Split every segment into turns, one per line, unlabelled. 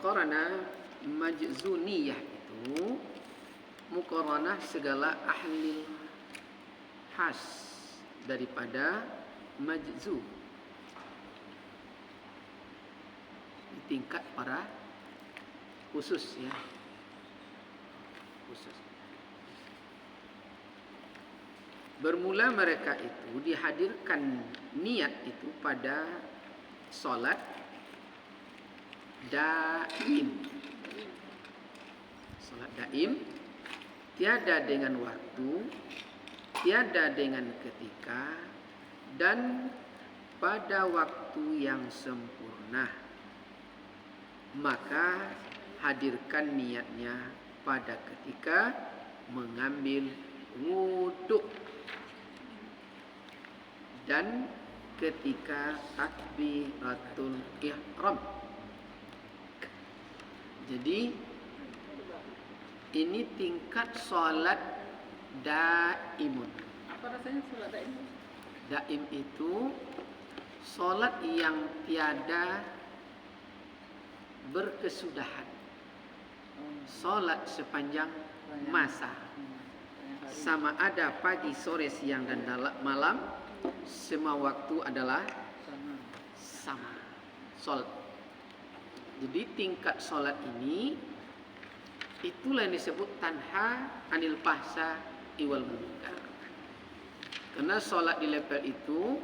Muqaranah majzuniyah itu muqaranah segala ahli khas daripada majzu, di tingkat para khusus ya, khusus. Bermula mereka itu dihadirkan niat itu pada solat daim. Solat daim tiada dengan waktu, tiada dengan ketika, dan pada waktu yang sempurna. Maka hadirkan niatnya pada ketika mengambil wuduk dan ketika takbiratul ihram. Jadi ini tingkat solat daimun.
Apa rasanya solat daim?
Daim itu solat yang tiada berkesudahan. Solat sepanjang masa. Sama ada pagi, sore, siang, dan malam, semua waktu adalah sama. Solat. Jadi tingkat solat ini itulah yang disebut tanha anil fahsya wal munkar. Karena solat di level itu,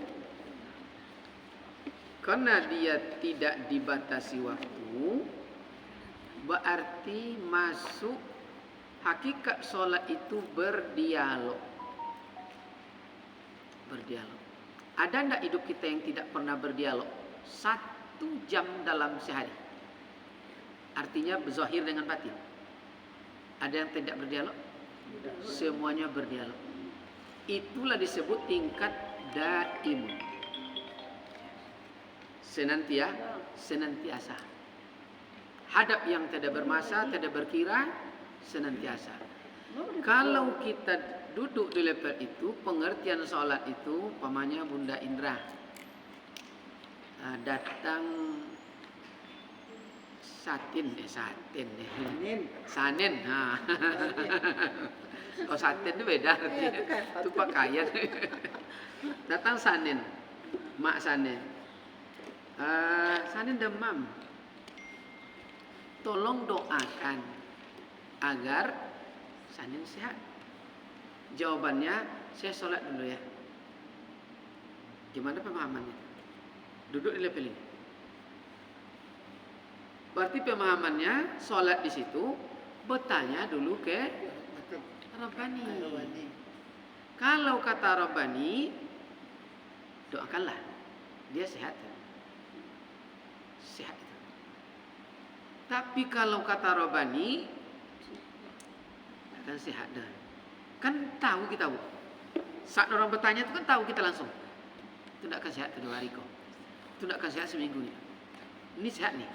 karena dia tidak dibatasi waktu, berarti masuk hakikat solat itu berdialog. Berdialog. Ada enggak hidup kita yang tidak pernah berdialog? 1 jam dalam sehari. Artinya zahir dengan batin. Ada yang tidak berdialog? Semuanya berdialog. Itulah disebut tingkat daim. Senantiasa. Hadap yang tidak bermasa, tidak berkira, senantiasa. Kalau kita duduk di level itu, pengertian sholat itu, umpamanya Bunda Indra datang Sanin. Oh, satin itu beda artinya. Itu pakaian. Datang Sanin, Mak Sanin. Sanin demam. Tolong doakan agar Sanin sehat. Jawabannya, saya sholat dulu ya. Gimana pemahamannya? Duduk di level ini. Berarti pemahamannya sholat di situ bertanya dulu ke Rabbani. Kalau kata Rabbani, doakanlah dia sehat. Sehat. Tapi kalau kata Rabbani, akan sehat dah. Kan tahu kita. Saat orang bertanya itu kan tahu kita langsung. Itu tidak akan sehat 2 hari kok. Itu tidak akan sehat seminggu nih. Ini sehat nih.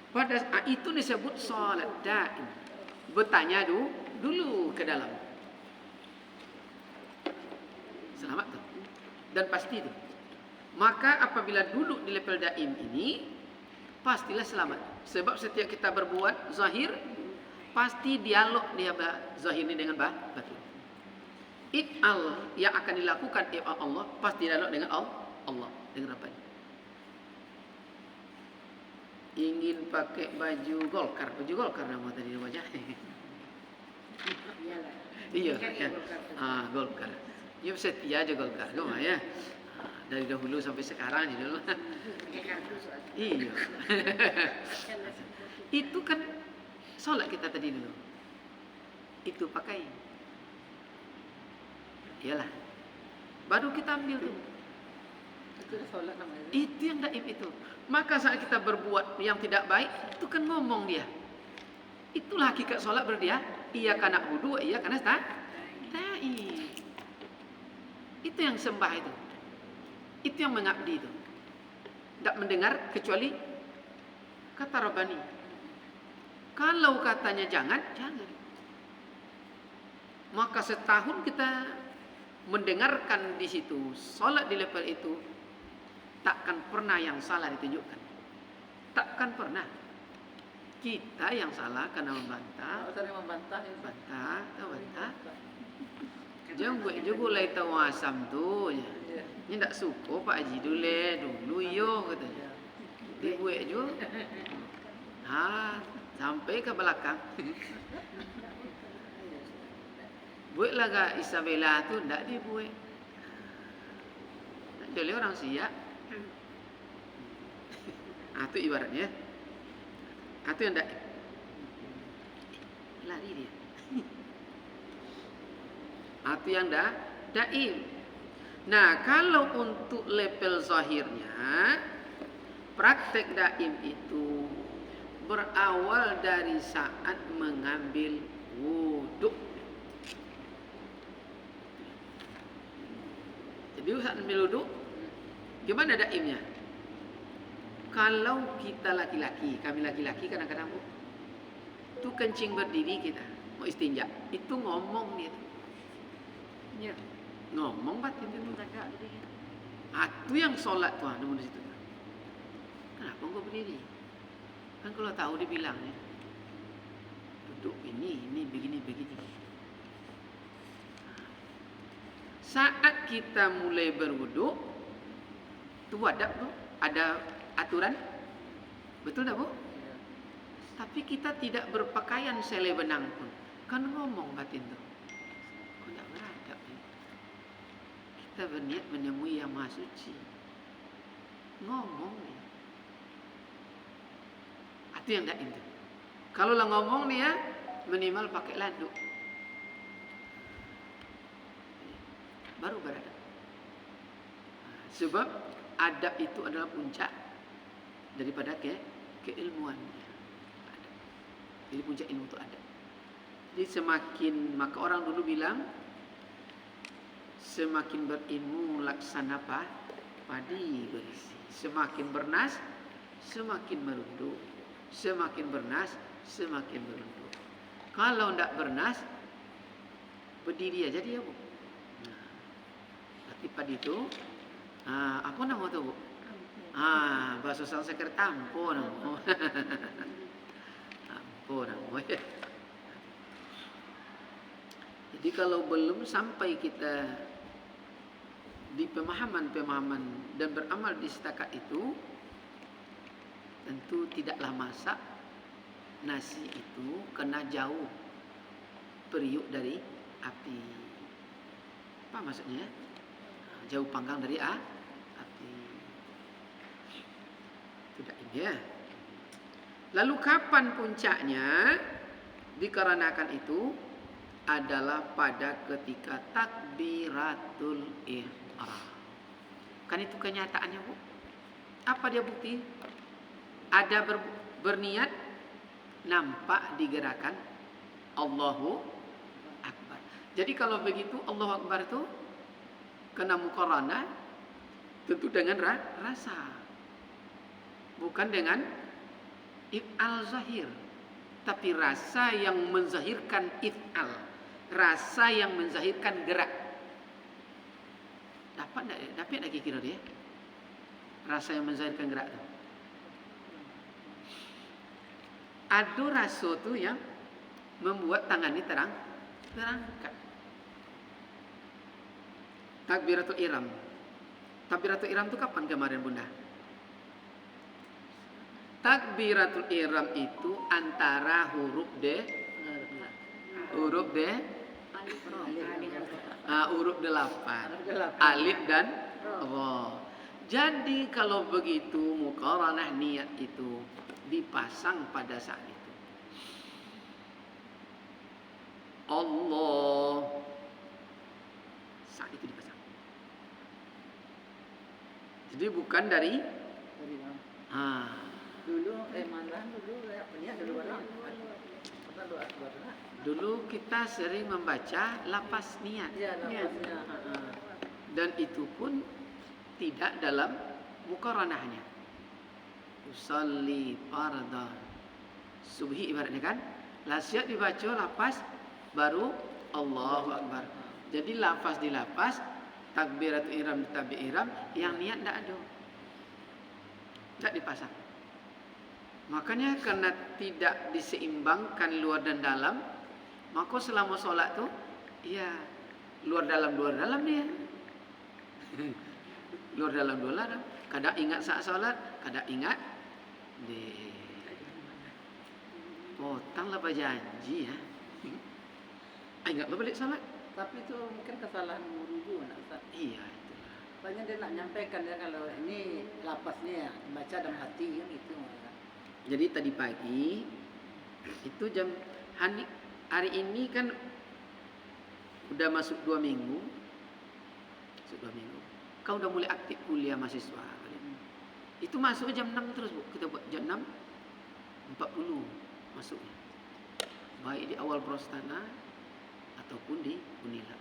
Pada itu disebut sholat daim. Bertanya dulu ke dalam. Selamat tuh. Dan pasti itu. Maka apabila duduk di level daim ini, pastilah selamat. Sebab setiap kita berbuat zahir, pasti dialog dia zahir ini dengan batin. If'al yang akan dilakukan if'al Allah, pasti dialog dengan Allah, dengan Rabbani. Ingin pakai baju Golkar nama tadi wajahnya. Iya, ya. Golkar. Ya setia aja Golkar, cuma ya. Dari dahulu sampai sekarang gitu loh. Iya. Itu kan sholat kita tadi dulu. Itu pakai. Iyalah. Baru kita ambil tuh.
Itu sholat namanya.
Itu yang daim itu. Maka saat kita berbuat yang tidak baik, itu kan ngomong dia. Itulah hakikat sholat berdia. Iya karena wudu, iya karena ta'i. Itu yang sembah itu. Itu yang mengabdi itu. Tidak mendengar kecuali kata Rabbani. Kalau katanya jangan. Maka setahun kita mendengarkan di situ, sholat di level itu, takkan pernah yang salah ditunjukkan. Takkan pernah. Kita yang salah karena membantah.
Kalau sering membantah ya.
Bantah. Jangan gue juga mulai tahu asam tuh. Ya.
Iya.
Ini tak suka Pak Haji dulu yo katanya. Di gue juga. Sampai ke belakang. Buat lah Isabella tu ndak dibuat. Jadi orang siap. Itu ibaratnya. Itu yang ndak lari dia. Itu yang daim. Nah, kalau untuk level zahirnya, praktek daim itu berawal dari saat mengambil wudhu. Jadi saat ambil wudhu, gimana daimnya? Kalau kita laki-laki, kami laki-laki kadang-kadang itu kencing berdiri kita mau istinja, itu ngomong dia.
Iya.
Ngomong batin itu.
Menjaga diri.
Itu yang sholat tuh nemu di situ. Kenapa enggak berdiri? Kan kalau tahu dibilangnya duduk ini begini. Saat kita mulai berwudu, itu adab tuh, ada aturan, betul tak bu?
Iya.
Tapi kita tidak berpakaian selebenang pun, kan ngomong batin tuh, kok tidak beradab ya? Kita berniat menemui yang maha suci, ngomong ya. Itu yang tidak itu. Kalau lah ngomong nih ya, minimal pakai landuk, baru beradab. Sebab adab itu adalah puncak daripada keilmuannya. Jadi puncak ilmu itu adab. Jadi semakin, maka orang dulu bilang, semakin berilmu laksana padi berisi. Semakin bernas, semakin merunduk. Semakin bernas, semakin merunduk. Kalau tidak bernas, berdiri aja dia bu. Nah, berarti padi itu, apa nama itu bu? Bahasa Sanskerta tampo nama. Tampo nama. Jadi kalau belum sampai kita di pemahaman dan beramal di setakat itu, tentu tidaklah masak nasi itu kena jauh periuk dari api. Apa maksudnya? Jauh panggang dari api. Tidak ini ya. Lalu kapan puncaknya? Dikarenakan itu adalah pada ketika takbiratul ihram. Kan itu kenyataannya bu. Apa dia bukti? Ada berniat, nampak digerakkan Allahu Akbar. Jadi kalau begitu Allahu Akbar itu kena muqarana tentu dengan rasa, bukan dengan if'al zahir, tapi rasa yang menzahirkan if'al, rasa yang menzahirkan gerak. Dapat tak kira dia? Rasa yang menzahirkan gerak itu. Ada rasa tu yang membuat tangan ini terangkat. Takbiratul ihram. Takbiratul ihram itu kapan kemarin bunda? Takbiratul ihram itu antara huruf D, huruf 8, alif dan ra. Jadi kalau begitu muqaranah niat itu dipasang pada saat itu. Allah saat itu dipasang. Jadi bukan dari
dulu mandan dulu kayak punya dulu barang. Apa doa barang?
Dulu kita sering membaca lapas niat.
Iya, lapasnya.
Dan itu pun tidak dalam muqaranahnya. Usalli farda subhi ibaratnya kan, lasiat dibaca lapas baru Allahu Akbar. Jadi lapas di lapas, takbiratul ihram di takbir ihram, yang niat tidak ada, tidak dipasang. Makanya karena tidak diseimbangkan luar dan dalam, maka selama sholat tuh, ya luar dalam dia. Luar dalam. Kadang ingat saat sholat, kadang ingat deh. Potonglah janji ya. Ingat balik sholat.
Tapi itu mungkin kesalahan guru juga, nak Ustaz.
Iya itulah.
Banyak dia nak nyampaikan ya kalau ini lapasnya ya, baca dalam hati kan gitu.
Jadi tadi pagi itu hari ini kan udah masuk 2 minggu. Kau udah mulai aktif kuliah mahasiswa. Itu masuk jam 6 terus, Bu. Kita buat jam 6.40 masuknya. Baik di awal Prostana ataupun di Unila.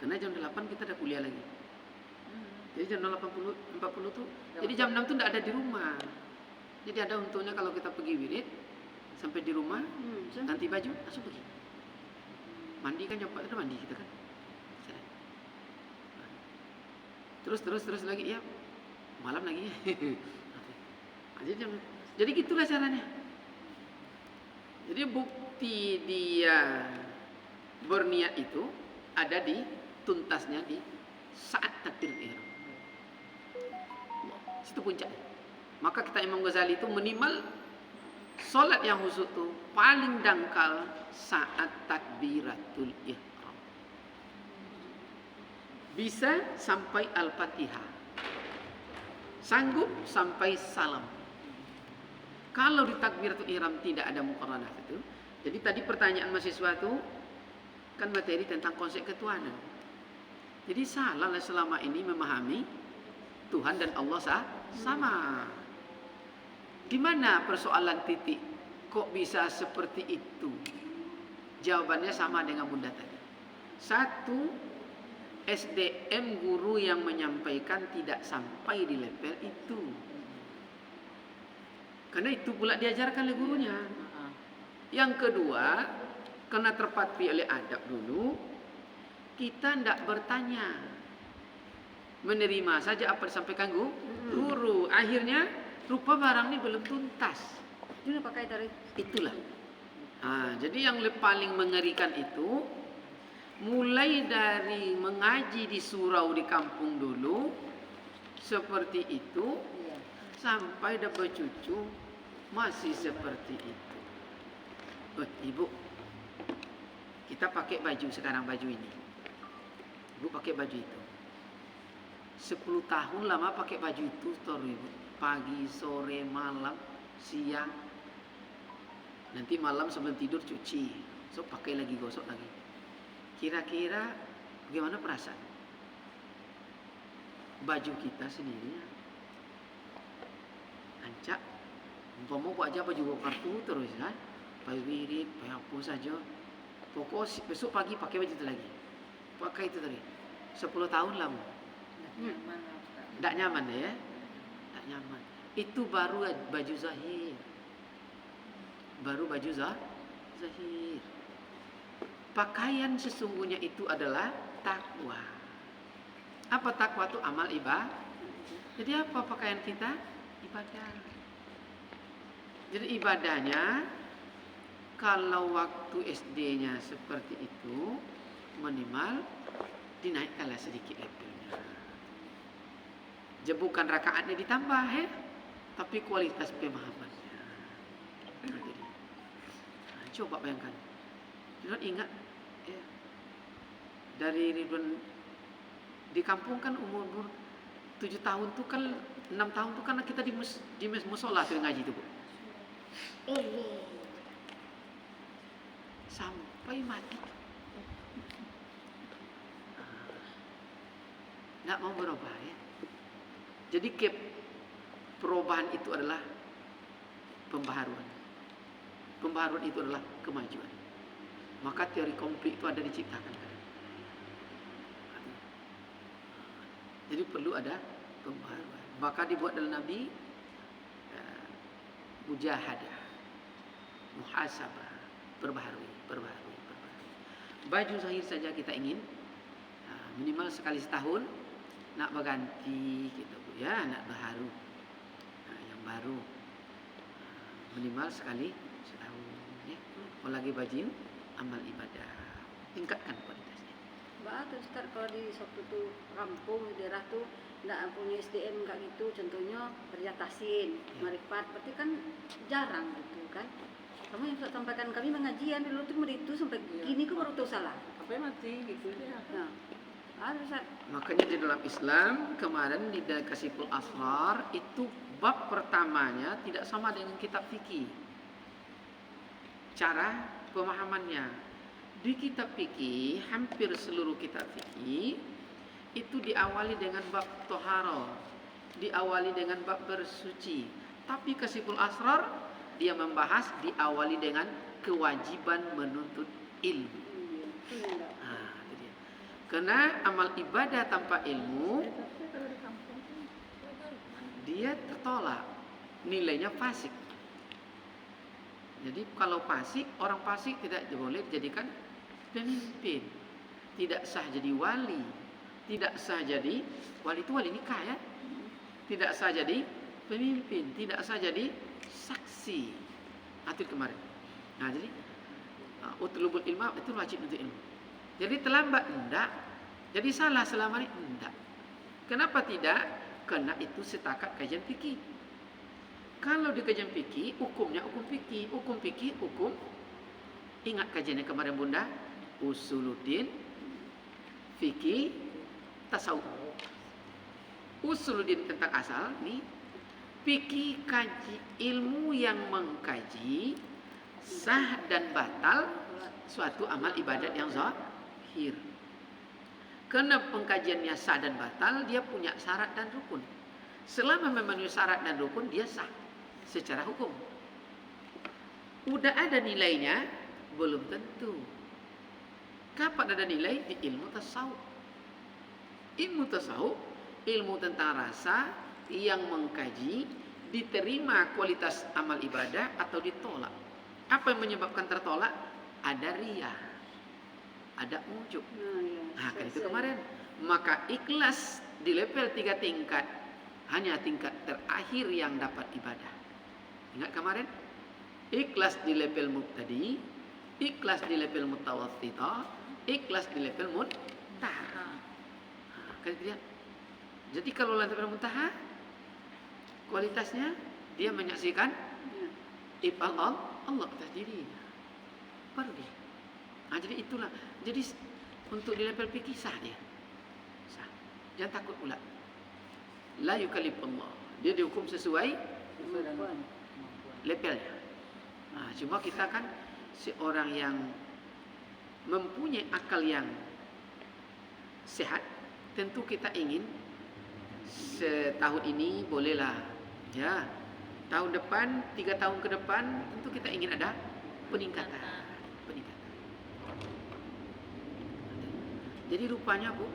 Karena jam 8 kita ada kuliah lagi. Jadi jam 8.40 tuh, jadi jam 6 tuh enggak ada di rumah. Jadi ada untungnya kalau kita pergi wirid sampai di rumah, ganti baju, langsung pergi. Mandi kan jam 4 udah mandi kita kan. Terus lagi ya. Malam lagi. Jadi gitulah caranya. Jadi bukti dia berniat itu ada di tuntasnya di saat takbiratul ihram. Situ puncaknya. Maka kata Imam Ghazali itu minimal solat yang khusyuk itu paling dangkal saat takbiratul ihram. Bisa sampai Al-Fatihah. Sanggup sampai salam. Kalau di takbiratul ihram tidak ada muqaranah itu. Jadi tadi pertanyaan mahasiswa itu kan materi tentang konsep ketuhanan. Jadi salah selama ini memahami Tuhan dan Allah sama. Di mana persoalan titik? Kok bisa seperti itu? Jawabannya sama dengan Bunda tadi. Satu, SDM guru yang menyampaikan tidak sampai di level itu. Karena itu pula diajarkan oleh gurunya. Yang kedua, karena terpatri oleh adab dulu, kita tidak bertanya. Menerima saja apa disampaikan guru. Akhirnya rupa barang ini belum tuntas.
Itu pakai dari
Itulah. Jadi yang paling mengerikan itu, mulai dari mengaji di surau di kampung dulu, seperti itu, sampai dapat cucu masih seperti itu. Ibu, kita pakai baju sekarang, baju ini. Ibu pakai baju itu. 10 tahun lama pakai baju itu, Ibu. Pagi, sore, malam, siang. Nanti malam sebelum tidur cuci. So pakai lagi, gosok lagi. Kira-kira bagaimana perasaan? Baju kita sendiri. Ancak. Umpama buat aja baju kartu terus kan. Pakai wirid, pakai apa saja. Pokok besok pagi pakai baju itu lagi. Pakai itu tadi. 10 tahun lama. Tidak nyaman ya. Tidak nyaman. Itu baru baju zahir. Baru baju zahir. Pakaian sesungguhnya itu adalah takwa. Apa takwa itu? Amal ibadah. Jadi apa pakaian kita? Ibadah. Jadi ibadahnya kalau waktu SD-nya seperti itu, minimal dinaikkanlah sedikit levelnya. Bukan rakaatnya ditambah ya, tapi kualitas pemahamannya. Coba bayangkan. Ridwan ingat ya, dari Ridwan di kampung kan umur 7 tahun tuh kan 6 tahun tuh karena kita di musola tuh ngaji tuh, Bu. Sampai mati. Nggak mau berubah ya. Jadi perubahan itu adalah pembaharuan. Pembaharuan itu adalah kemajuan. Maka teori konflik itu ada diciptakan. Jadi perlu ada pembaharuan. Maka dibuat dalam Nabi mujahadah, muhasabah, perbaharui. Baju zahir saja kita ingin minimal sekali setahun nak berganti gitu, Bu ya, nak baru. Yang baru. minimal sekali setahun ya. Kalau lagi bajin amal ibadah, tingkatkan kualitasnya.
Mbak Ustaz, kalau di suatu tuh kampung di daerah tuh nggak punya SDM kayak gitu, contohnya kerja tasin, marifat, berarti kan jarang gitu kan. Kamu yang Ustaz sampaikan kami mengajian dulu tuh itu sampai gini kok baru tahu salah.
Apa yang mati gitu ya?
Nah, Ustaz.
Makanya di dalam Islam kemarin di Kasiful Asrar itu bab pertamanya tidak sama dengan kitab fikih. Cara pemahamannya. Di kitab fikih, hampir seluruh kitab fikih itu diawali dengan bab toharo, diawali dengan bab bersuci. Tapi Kasiful Asrar dia membahas diawali dengan kewajiban menuntut ilmu. Itu dia. Karena amal ibadah tanpa ilmu dia tertolak, nilainya fasik. Jadi kalau fasik, orang fasik tidak boleh dijadikan pemimpin, tidak sah jadi wali, tidak sah jadi wali itu wali nikah ya, tidak sah jadi pemimpin, tidak sah jadi saksi. Itu kemarin. Nah jadi utlubul ilma itu wajib untuk ilmu. Jadi terlambat enggak, jadi salah selama ini enggak. Kenapa tidak? Karena itu setakat kajian fikih. Kalau di kajian fikih, hukumnya hukum fikih, hukum. Ingat kajiannya kemarin Bunda, usuluddin, fikih, tasawuf. Usuluddin tentang asal nih, fikih kaji ilmu yang mengkaji sah dan batal suatu amal ibadat yang zahir. Karena pengkajiannya sah dan batal, dia punya syarat dan rukun. Selama memenuhi syarat dan rukun, dia sah secara hukum. Udah ada nilainya? Belum tentu. Kapan ada nilai? Di ilmu tasawuf. Ilmu tasawuf, ilmu tentang rasa yang mengkaji, diterima kualitas amal ibadah atau ditolak. Apa yang menyebabkan tertolak? Ada riya, ada ujub. Nah, kan itu kemarin. Maka ikhlas di level 3 tingkat, hanya tingkat terakhir yang dapat ibadah. Ingat kemarin? Ikhlas di level mubtadi, ikhlas di level mutawassithah, ikhlas di level muntaha. Kan itu dia. Jadi kalau level muntaha, kualitasnya dia menyaksikan ifal Allah atas dirinya. Baru dia. Nah, jadi itulah. Jadi untuk di level fikih sah dia. Sah. Jangan takut pula. La yukallifullah. Dia dihukum sesuai levelnya. Nah, cuma kita kan seorang yang mempunyai akal yang sehat, tentu kita ingin setahun ini bolehlah ya. Tahun depan, 3 tahun ke depan tentu kita ingin ada peningkatan. Jadi rupanya Bu,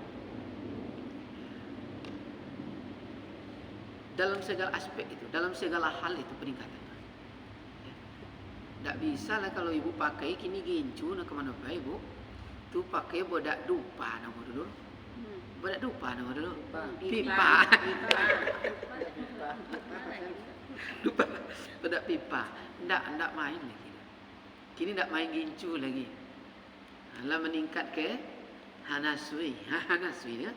dalam segala aspek itu, dalam segala hal itu peningkatan. Tak bisa lah kalau ibu pakai kini gincu nak kemana baik Bu. Tu pakai bodak dupa nama dulu. Bodak dupa nama dulu. Pipa. Dupa. Bodak pipa. Ndak main lagi. Kini ndak main gincu lagi. Lah meningkat ke Hanaswi. Hanaswi ya.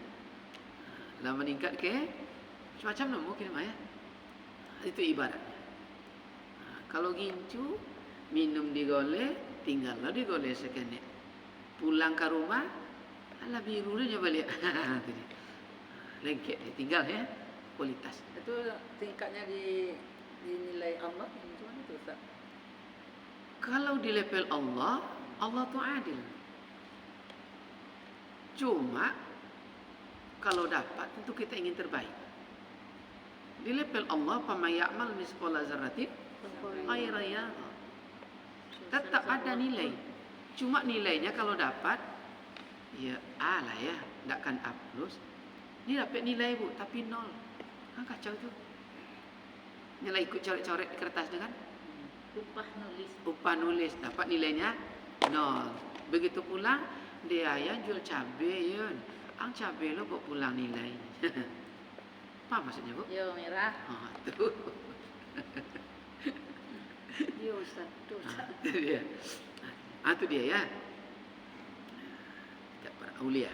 Lah meningkat ke macam nama kini mah ya. Itu ibaratnya. Kalau gincu minum digoleh, tinggallah digoleh sekene. Pulang ke rumah, ala biru dia balik. Lengket dia tinggal ya, kualitas.
Itu tingkatnya dinilai Allah gimana itu Ustaz?
Kalau di level Allah, Allah tu adil. Cuma kalau dapat tentu kita ingin terbaik. Di level Allah, "Faman ya'mal misqala dzarratin khairan yarah." Tetap ada nilai. Cuma nilainya kalau dapat, ya alah ya, tidak akan A+. Ini dapat nilai Bu, tapi 0. Kan kacau tuh. Nilai ikut coret-coret di kertas dengan upah nulis, dapat nilainya 0. Begitu pulang, dia ya jual cabai ya. Ang cabai lo kok pulang nilai. Apa maksudnya Bu?
Yo merah.
Tuh.
Iya Ustaz. Tuh, Ustaz.
Itu dia. Itu dia ya. Tidak para aulia.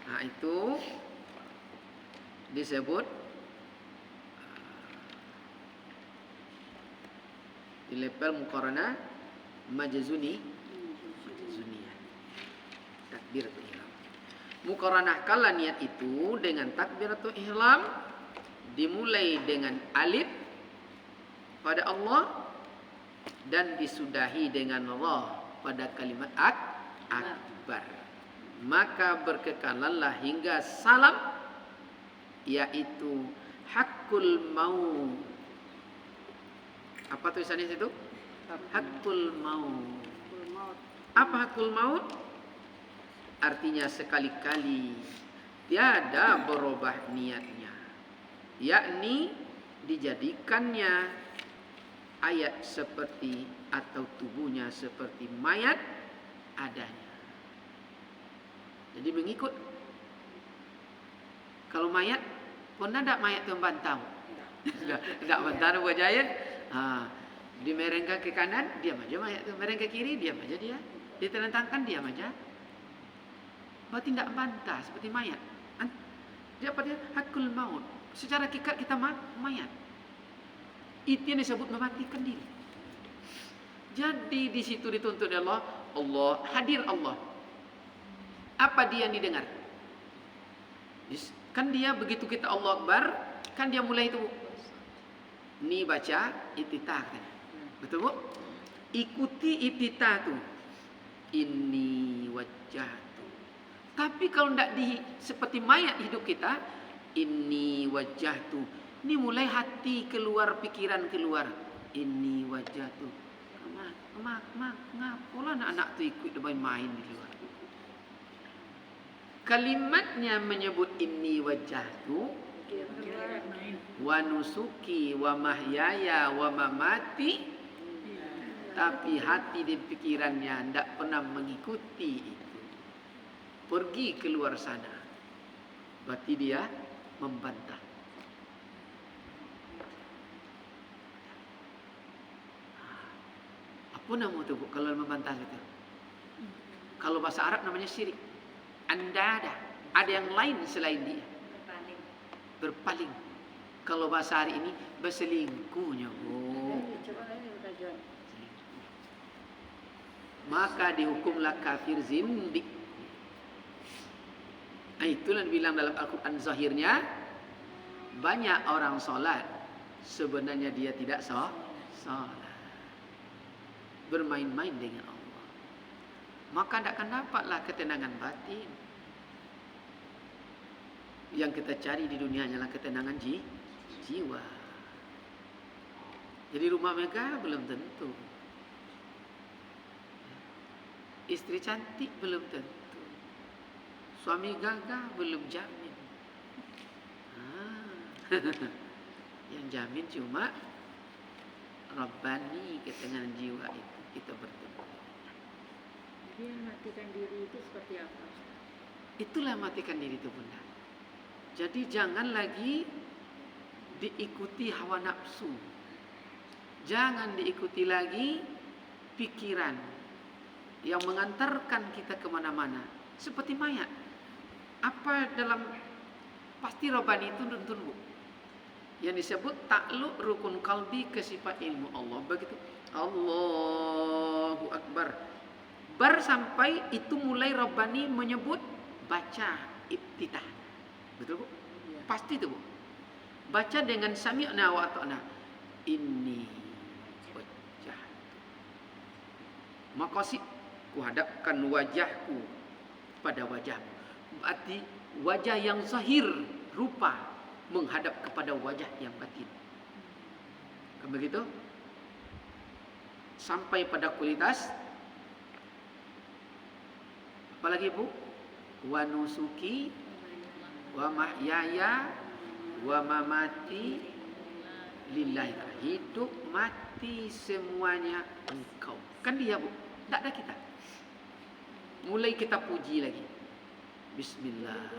Nah, itu disebut di level muqaranah majzuniyah. Takbiratul ihram. Muqaranahkanlah niat itu dengan takbiratul ihram dimulai dengan alif pada Allah dan disudahi dengan Allah pada kalimat akbar. Maka berkekalanlah hingga salam, yaitu hakul maut. Apa tulisannya situ? Hakul maut. Apa hakul maut? Artinya sekali-kali tiada berubah niatnya, yakni dijadikannya ayat seperti atau tubuhnya seperti mayat adanya. Jadi mengikut. Kalau mayat, pernah tak mayat tu bantau? Tak bantau wajah ya. Dimerengka ke kanan, diam aja mayat tu. Merengka ke kiri, diam aja dia. Ditelentangkan, diam aja. Berarti tidak bantah seperti mayat. Dia apa dia? Hakul maut. Secara hakikat kita mayat. Itu yang disebut mematikan diri. Jadi di situ dituntut Allah, hadir Allah. Apa dia yang didengar? Kan dia begitu kita Allah Akbar, kan dia mulai itu. Ni baca iftitah kan. Betul Bu? Ikuti iftitah tu. Inni wajjahtu. Tapi kalau tidak seperti mayat hidup kita, inni wajjahtu. Ini mulai hati keluar, pikiran keluar. Inni wajjahtu. Ngapalah anak-anak tu ikut main di luar. Kalimatnya menyebut inni wajjahtu wa nusuki wa mahyaya wa mamati, tapi hati dan pikirannya tidak pernah mengikuti itu. Pergi keluar sana. Berarti dia membantah. Apa nama itu Bu kalau membantah itu? Kalau bahasa Arab namanya syirik. Anda ada yang lain selain dia. Berpaling. Kalau bahasa hari ini berselingkuhnya. Maka dihukumlah kafir zindik. Itulah dibilang dalam Al-Quran zahirnya. Banyak orang solat, sebenarnya dia tidak solat. Bermain-main dengan Allah. Maka tidak akan dapatlah ketenangan batin. Yang kita cari di dunia hanyalah ketenangan jiwa. Jadi rumah megah belum tentu. Istri cantik belum tentu. Suami gagah belum jamin. Yang jamin cuma Rabbani ketenangan jiwa itu kita bertemu.
Dia matikan diri itu seperti apa?
Itulah matikan diri itu Bunda. Jadi jangan lagi diikuti hawa nafsu. Jangan diikuti lagi pikiran yang mengantarkan kita kemana-mana. Seperti mayat. Apa dalam pasti Rabbani itu nuntun Bu. Yang disebut takluk rukun kalbi ke sifat ilmu Allah. Begitu. Allahu Akbar. Sampai itu mulai Rabbani menyebut baca iftitah. Betul Bu? Ya. Pasti itu Bu. Baca dengan sami'na wa ata'na. Inni wajah. Maqasid kuhadapkan wajahku pada wajahmu. Berarti wajah yang zahir rupa menghadap kepada wajah yang batin. Kan begitu? Sampai pada kualitas. Apalagi Bu? Wa nusuki wa mahyaya wa mamati lillahi. Hidup mati semuanya engkau. Kan dia Bu, tak ada kita. Mulai kita puji lagi. Bismillah.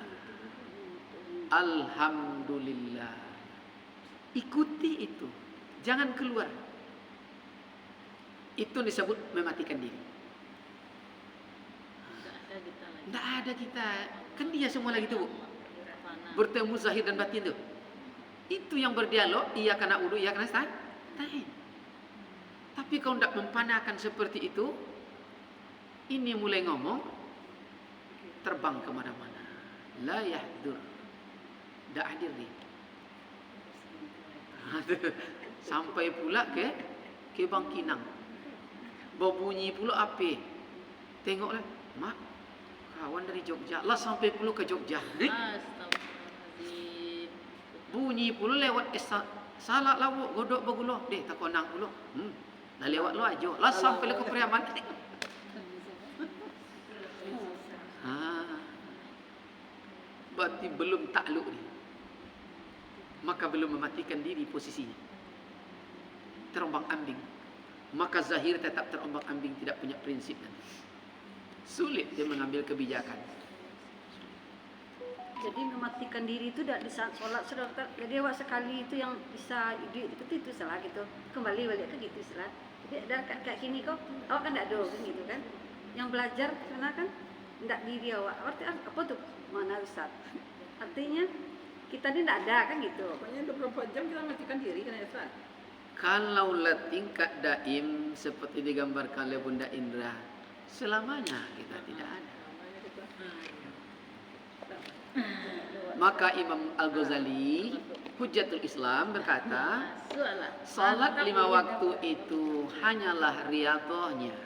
Alhamdulillah. Ikuti itu. Jangan keluar. Itu disebut mematikan diri. Tidak ada kita. Kan dia semua lagi tuh, Bu. Bertemu zahir dan batin tuh. Itu yang berdialog, iya kana udu, iya kana stain. Tapi kalau tidak mempanakan seperti itu, ini mulai ngomong, terbang kemana-mana. La yahdur. Tidak hadir nih. Sampai pula ke Bangkinang. Berbunyi pula api. Tengoklah, mak, kawan dari Jogja. Lah sampai pula ke Jogja. Bunyi pula lewat salah lawuk godok begulo. Deh tak konang pula. Dah lewat lo aja. Lah sampai ke Priaman. Berarti belum takluk ni. Maka belum mematikan diri posisinya. Terombang-ambing. Maka zahir tetap terombang-ambing, tidak punya prinsip nanti. Sulit dia mengambil kebijakan.
Jadi mematikan diri itu tidak di saat sholat sudah. Jadi awak sekali itu yang bisa itu salah gitu. Kembali balik ke gitu salah. Jadi ada kayak gini kok. Awak kan tidak ada kan gitu kan. Yang belajar karena kan tidak diri awak. Arti apa tuh? Mana Ustaz? Artinya kita ini tidak ada kan gitu.
Pokoknya 24 jam kita matikan diri kan ya Ustaz.
Kalau tingkat daim seperti digambarkan oleh Bunda Indra, selamanya kita tidak ada. Maka Imam Al-Ghazali Hujjatul Islam berkata, salat 5 waktu itu hanyalah riyadhahnya.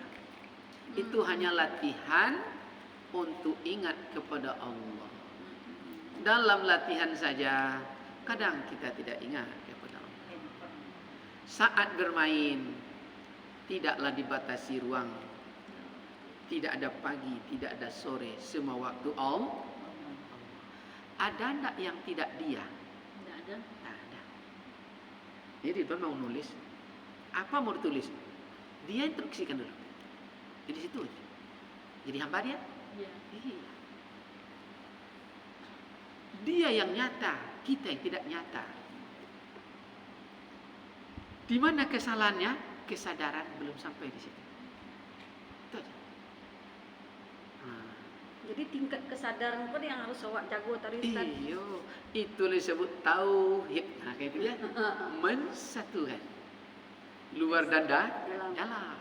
Itu hanya latihan untuk ingat kepada Allah. Dalam latihan saja kadang kita tidak ingat kepada Allah. Saat bermain tidaklah dibatasi ruang. Tidak ada pagi, tidak ada sore, semua waktu Allah. Ada enggak yang tidak dia?
Tidak ada.
Tak ada. Jadi tuan mau nulis, apa mau ditulis? Dia instruksikan dulu. Jadi situ. Jadi hamba dia?
Iya.
Iya. Dia yang nyata, kita yang tidak nyata. Di mana kesalahannya? Kesadaran belum sampai di situ. Itu aja.
Jadi tingkat kesadaran pun yang harus awak jago tadi Ustaz.
Iyo, itu disebut tauhid. Nah, kayak itu ya. Mensatukan. Luar dan dalam.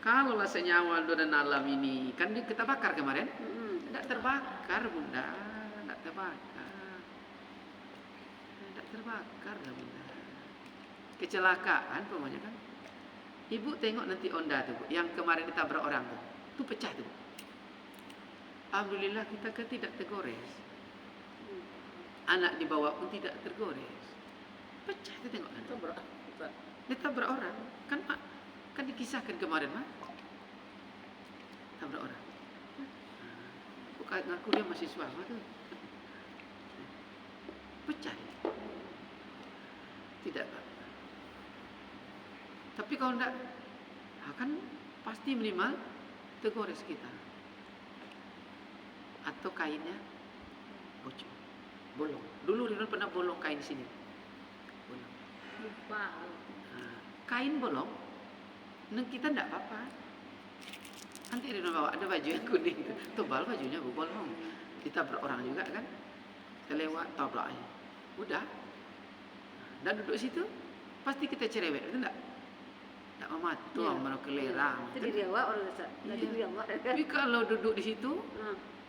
Kalau lah senyawa dan alam ini, kan kita bakar kemarin. Tidak terbakar, Bunda. Tidak terbakar. Tidak terbakar lah, Bunda. Kecelakaan pokoknya kan. Ibu tengok nanti Honda tuh, Bu, yang kemarin ditabrak orang tuh. Itu pecah tuh. Alhamdulillah kita kan tidak tergores. Anak dibawa pun tidak tergores. Pecah itu tengok kan. Ditabrak orang. Kan dikisahkan kemarin mah. Tabrak orang. Bukan ngaku dia mahasiswa mah tuh. Pecah. Tidak Pak. Tapi kalau enggak, akan pasti minimal tergores kita. Atau kainnya bocor, bolong. Dulu Ridwan pernah bolong kain sini. Bolong.
Lupa.
Kain bolong, neng kita enggak apa-apa. Nanti Ridwan bawa ada baju yang kuning, tebal bajunya bolong. Ditabrak orang juga kan, kelewat tabrak aja. Udah. Dan duduk situ, pasti kita cerewet, itu enggak? Tak mematuh, mana kelera.
Itu diri awak orang Ustaz. Tadi diri awak.
Tapi kalau duduk di situ,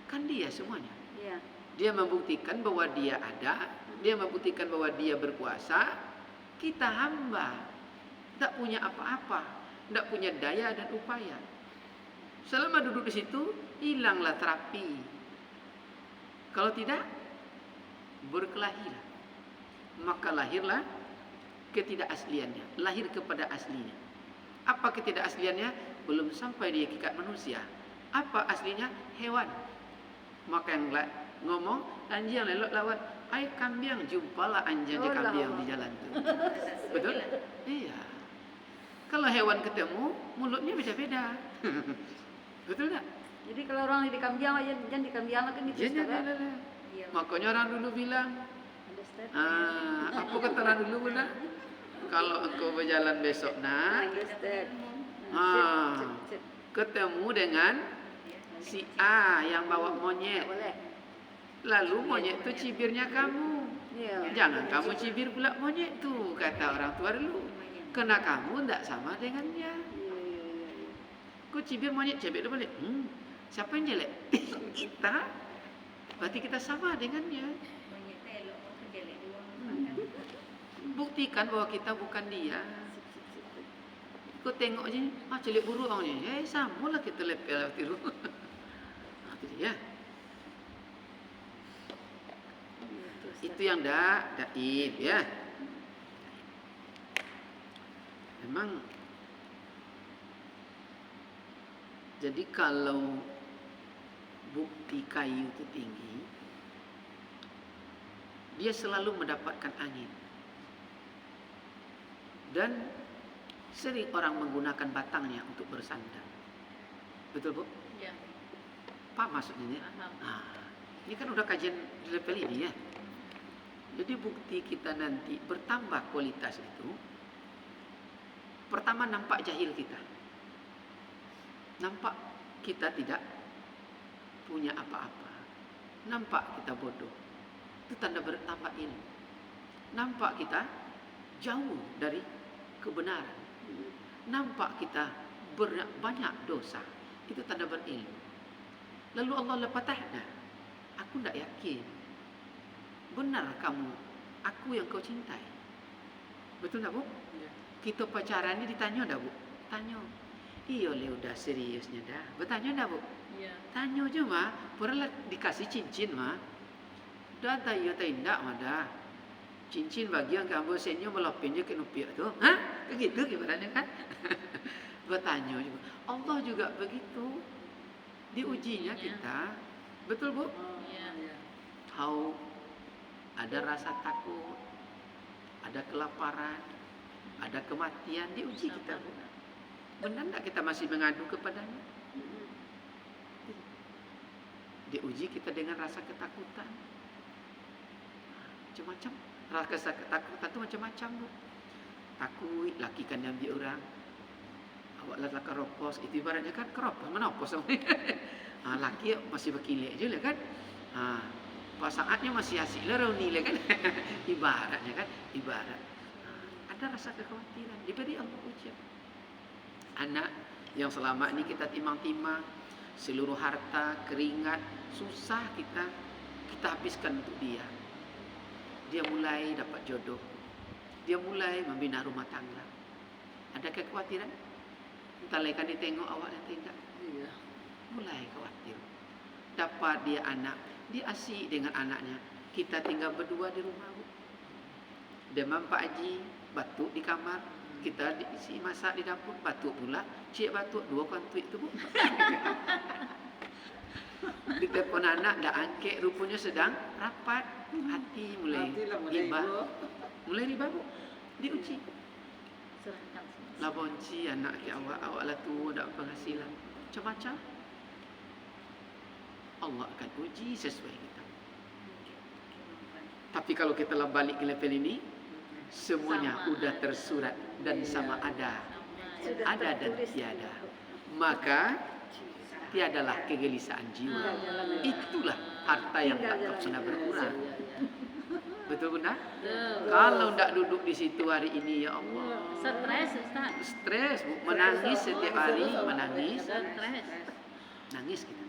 kan dia semuanya.
Iya.
Dia membuktikan bahwa dia ada, dia membuktikan bahwa dia berkuasa. Kita hamba, tak punya apa-apa, tak punya daya dan upaya. Selama duduk di situ, hilanglah terapi. Kalau tidak, berkelahilah. Maka lahirlah ketidakasliannya, lahir kepada aslinya. Apa ketidakasliannya? Belum sampai di hakikat manusia. Apa aslinya? Hewan. Maka yang ngomong, anjing lelok lawat, ai kambing, jumpalah anjing kambing di jalan tu. Betul? Iya. Kalau hewan ketemu, mulutnya beda-beda. Betul tak?
Jadi kalau orang di Kambiang aja jangan di Kambiang kan itu
Jangan,
Ustaz.
jangan.
Iya.
Makanya orang dulu bilang,
Ada Ustaz.
apa kata orang dulu bunda? Kalau engkau berjalan besok nak,
Ada Ustaz.
Ah.
Cep, cep.
ketemu dengan si A yang bawa monyet,
Boleh.
lalu monyet itu cibirnya kamu.
Iya.
Jangan kamu cibir pula monyet tuh, kata orang tua dulu. Karena kamu tidak sama dengannya.
Iya, iya, iya, iya.
Kau cibir monyet, cibir dia balik. Siapa yang jelek? Kita. Berarti kita sama dengannya. Buktikan bahwa kita bukan dia. Kau tengok je, celik buruk orangnya. Sama lah kita lepel tiru. Itu dia. Itu yang daib ya. Memang jadi kalau bukti kayu itu tinggi, dia selalu mendapatkan angin. Dan sering orang menggunakan batangnya untuk bersandar. Betul Bu?
Ya.
Apa maksudnya? Ini kan udah kajian di level ini ya. Jadi bukti kita nanti bertambah kualitas itu, pertama nampak jahil kita. Nampak kita tidak punya apa-apa. Nampak kita bodoh. Itu tanda bertambah ilmu. Nampak kita jauh dari kebenaran. Nampak kita banyak dosa. Itu tanda berilmu. Lalu Allah lepatahna. Aku tidak yakin. Benar kamu, aku yang kau cintai. Betul tak Bu?
Ya.
Kita pacaran ni ditanya dah Bu? Tanya. Iya le udah seriusnya dah. Bertanya dah Bu?
Ya.
Tanya je mah. Pernah dikasih cincin mah. Dah tak iya tak indak mah dah. Cincin bagi yang kamu senyo melopin je ke nupiak tu. Hah? Begitu ibaratnya kan? Bertanya juga. Allah juga begitu. Diujinya kita. Betul Bu?
Ya.
Haus, ada rasa takut, ada kelaparan, ada kematian, diuji kita Bu. Benar tak kita masih mengadu kepadanya? Diuji kita dengan rasa ketakutan. Macam-macam. Rasa ketakutan itu macam-macam Bu. Takut laki kan ambil orang. Awak lah keropos. Itu ibaratnya kan keropos. Menopos. Laki masih berkilik je lah kan. Pas saatnya masih asik lah rauni lah kan. Ibaratnya kan. Ibarat. Ada rasa kekhawatiran. Diberi Allah ujian. Anak yang selama ini kita timang-timang. Seluruh harta, keringat, susah kita habiskan untuk dia. Dia mulai dapat jodoh. Dia mulai membina rumah tangga. Ada kekhawatiran? Entah kan ditengok awak dan tidak.
Iya.
Mulai khawatir. Dapat dia anak, dia asyik dengan anaknya. Kita tinggal berdua di rumah Bu. Demam Pak Haji, batuk di kamar. Kita isi masak di dapur, batuk pula. Cik batuk, 2 kontuit tu Bu. Di telefon anak, dah angkat rupanya sedang rapat. Hati mulai riba. Mulai riba Bu. Diuji.
Serahkan.
Lah bonci anak ke awak lah tu ada penghasilan. Macam-macam. Allah akan uji sesuai kita. Tapi kalau kita lah balik ke level ini, semuanya udah tersurat dan sama ada.
Sudah
Ada dan
tertulis.
tiada. Maka tiadalah kegelisahan jiwa. Itulah harta yang tak pernah berkurang. Betul Bunda? Kalau tidak duduk di situ hari ini ya Allah.
Stres, Ustaz.
Stres Bu, menangis setiap hari, menangis.
Stres.
Nangis kita.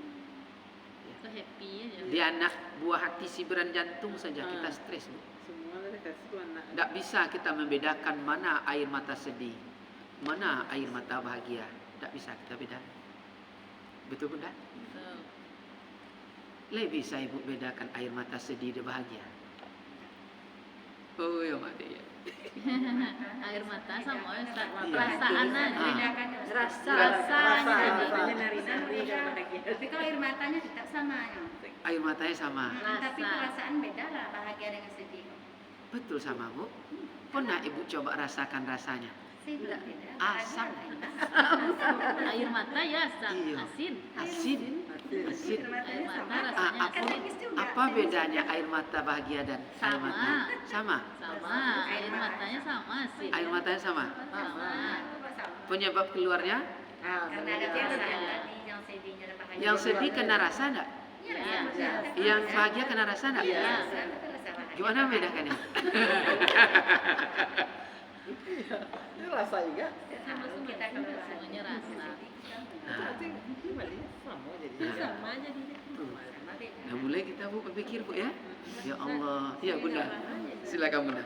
So happy aja.
Dia anak buah hati siberan jantung saja kita stres Bu.
Semua dah kasih tu anak.
Tak bisa kita membedakan mana air mata sedih, mana air mata bahagia. Tak bisa kita bedakan. Betul Bunda?
Betul.
Lebih bisa Ibu bedakan air mata sedih dan bahagia. Oh ya Mak ya.
Air mata sama Ustaz.
Iya.
Perasaan aja.
Rasanya
Tapi kalau air matanya tetap sama ya.
Air matanya sama.
Tapi
Rasa.
perasaan beda lah bahagia dengan sedih.
Betul sama Bu. Pernah Ibu coba rasakan rasanya?
Sih beda.
Asam.
Air mata ya asam,
Iya.
asin.
Asin. Asid.
Air mata
Ah,
rasanya
apa,
asin.
apa bedanya air mata bahagia dan air
Sama.
mata? Sama.
Sama, air matanya sama sih.
Air matanya sama.
Sama.
Penyebab keluarnya?
Karena ada biasa tadi yang sedihnya ada bahagia.
Yang sedih kena rasa enggak?
Iya.
Yang bahagia kena rasa enggak?
Iya.
Gimana bedakannya?
Ini rasa juga.
Sama kita kalau semuanya rasa.
Berarti gimana ya? Sama jadi.
Sama aja dia.
Nah, mulai kita Bu berpikir Bu ya. Ya Allah. Ya Bunda. Silakan Bunda.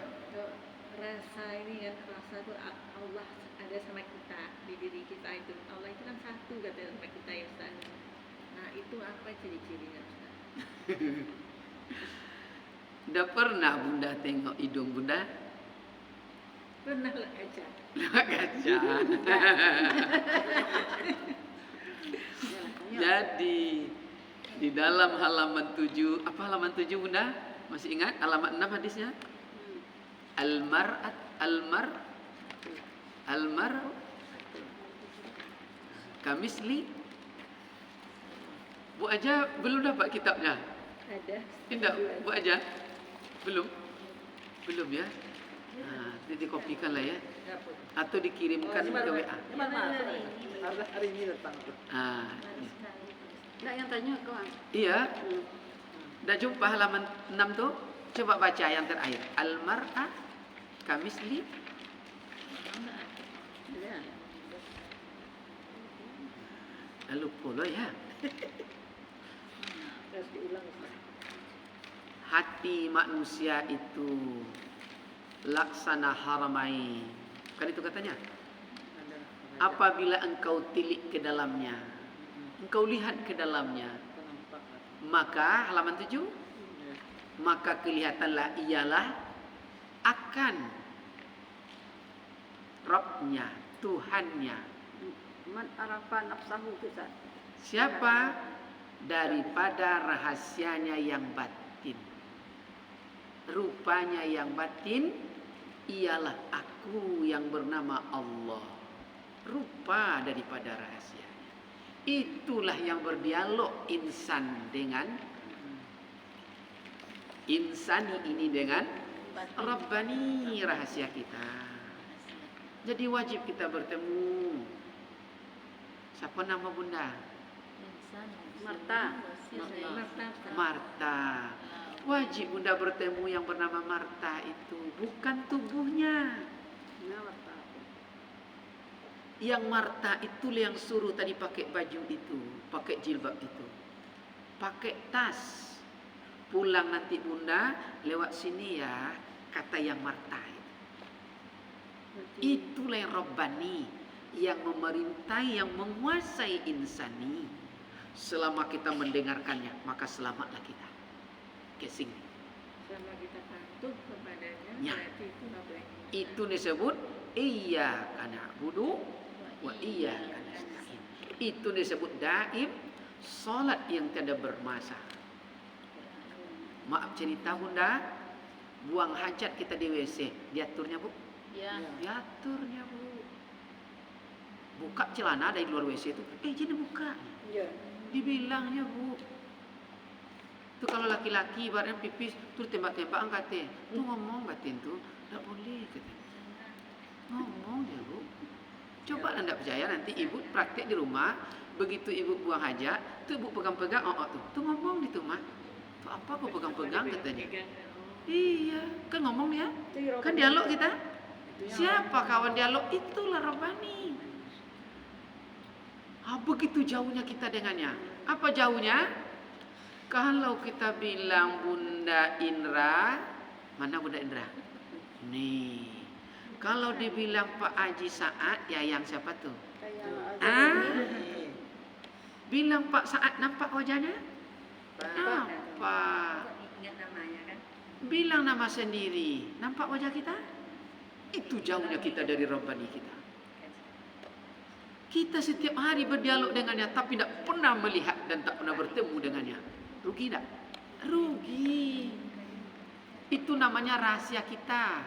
Rasa ini kan, rasa itu Allah ada sama kita di diri kita itu. Allah itu kan satu kata sama kita ya Ustaz. Nah itu apa ciri-cirinya Ustaz?
Udah pernah Bunda tengok hidung Bunda?
Pernah lah aja.
Kaca. Jadi di dalam halaman 7, apa halaman 7 Bunda? Masih ingat halaman 6 hadisnya? Al-mar'at al-mar kamisli. Bu aja belum dapat kitabnya.
Ada.
Tidak, Bu aja belum. Belum ya. Nah, dikopikan lah ya. Atau dikirimkan ke WA.
Gimana? Hari ini datang tuh.
Ah,
Enggak yang tanya kau.
iya. Dah jumpa halaman 6 tuh. Coba baca yang terakhir. Al-mar'a kamisli.
Ya.
Lalu pula ya.
Harus diulang Ustaz.
Hati manusia itu laksana haramain. Kan itu katanya. Apabila engkau tilik ke dalamnya, engkau lihat ke dalamnya, maka halaman 7, maka kelihatanlah ialah akan Rabbnya, Tuhannya.
Man arafa nafsahu itu Ustaz.
Siapa? Daripada rahasianya yang batin. Rupanya yang batin ialah aku yang bernama Allah. Rupa daripada rahasianya. Itulah yang berdialog insan dengan insani ini dengan Rabbani, rahasia kita. Jadi wajib kita bertemu. Siapa nama Bunda?
Marta.
Marta. Wajib Bunda bertemu yang bernama Marta itu, bukan tubuhnya.
Nah, Marta.
Yang Marta itulah yang suruh tadi pakai baju itu, pakai jilbab itu, pakai tas. Pulang nanti Bunda lewat sini ya, kata yang Marta itu. Itulah yang Rabbani, yang memerintai, yang menguasai insani. Selama kita mendengarkannya, maka selamatlah kita. Kesing.
Selama kita patuh kepadanya,
Ya.
berarti itu Rabbani.
Itu disebut iyyaka na'budu wa iyyaka nasta'in. Itu disebut daim, salat yang tiada bermasa. Maaf cerita Bunda, buang hajat kita di WC, diaturnya Bu?
Ya.
Diaturnya Bu. Buka celana dari luar WC itu, jadi buka.
Iya.
Dibilangnya Bu. Itu kalau laki-laki ibaratnya pipis terus tembak-tembak angkatnya. Tuh ngomong batin tuh, enggak boleh katanya. Ngomong ya Bu. Coba anda percaya nanti ibu praktek di rumah, begitu ibu buang hajat, tuh ibu pegang-pegang tuh. Tuh ngomong gitu mah. Tuh apa kok pegang-pegang katanya. Iya, kan ngomong dia. Kan dialog kita. Siapa kawan dialog? Itulah Rabbani. Begitu jauhnya kita dengannya. Apa jauhnya? Kalau kita bilang Bunda Indra, mana Bunda Indra? Nih. Kalau dibilang Pak Haji Saad, ya yang siapa tuh? Bilang Pak Saad, nampak wajahnya? Nampak.
Ingat namanya kan?
Bilang nama sendiri, nampak wajah kita? Itu jauhnya kita dari Rabbani kita. Kita setiap hari berdialog dengannya, tapi tidak pernah melihat dan tak pernah bertemu dengannya. Rugi tak? Rugi. Itu namanya rahasia kita.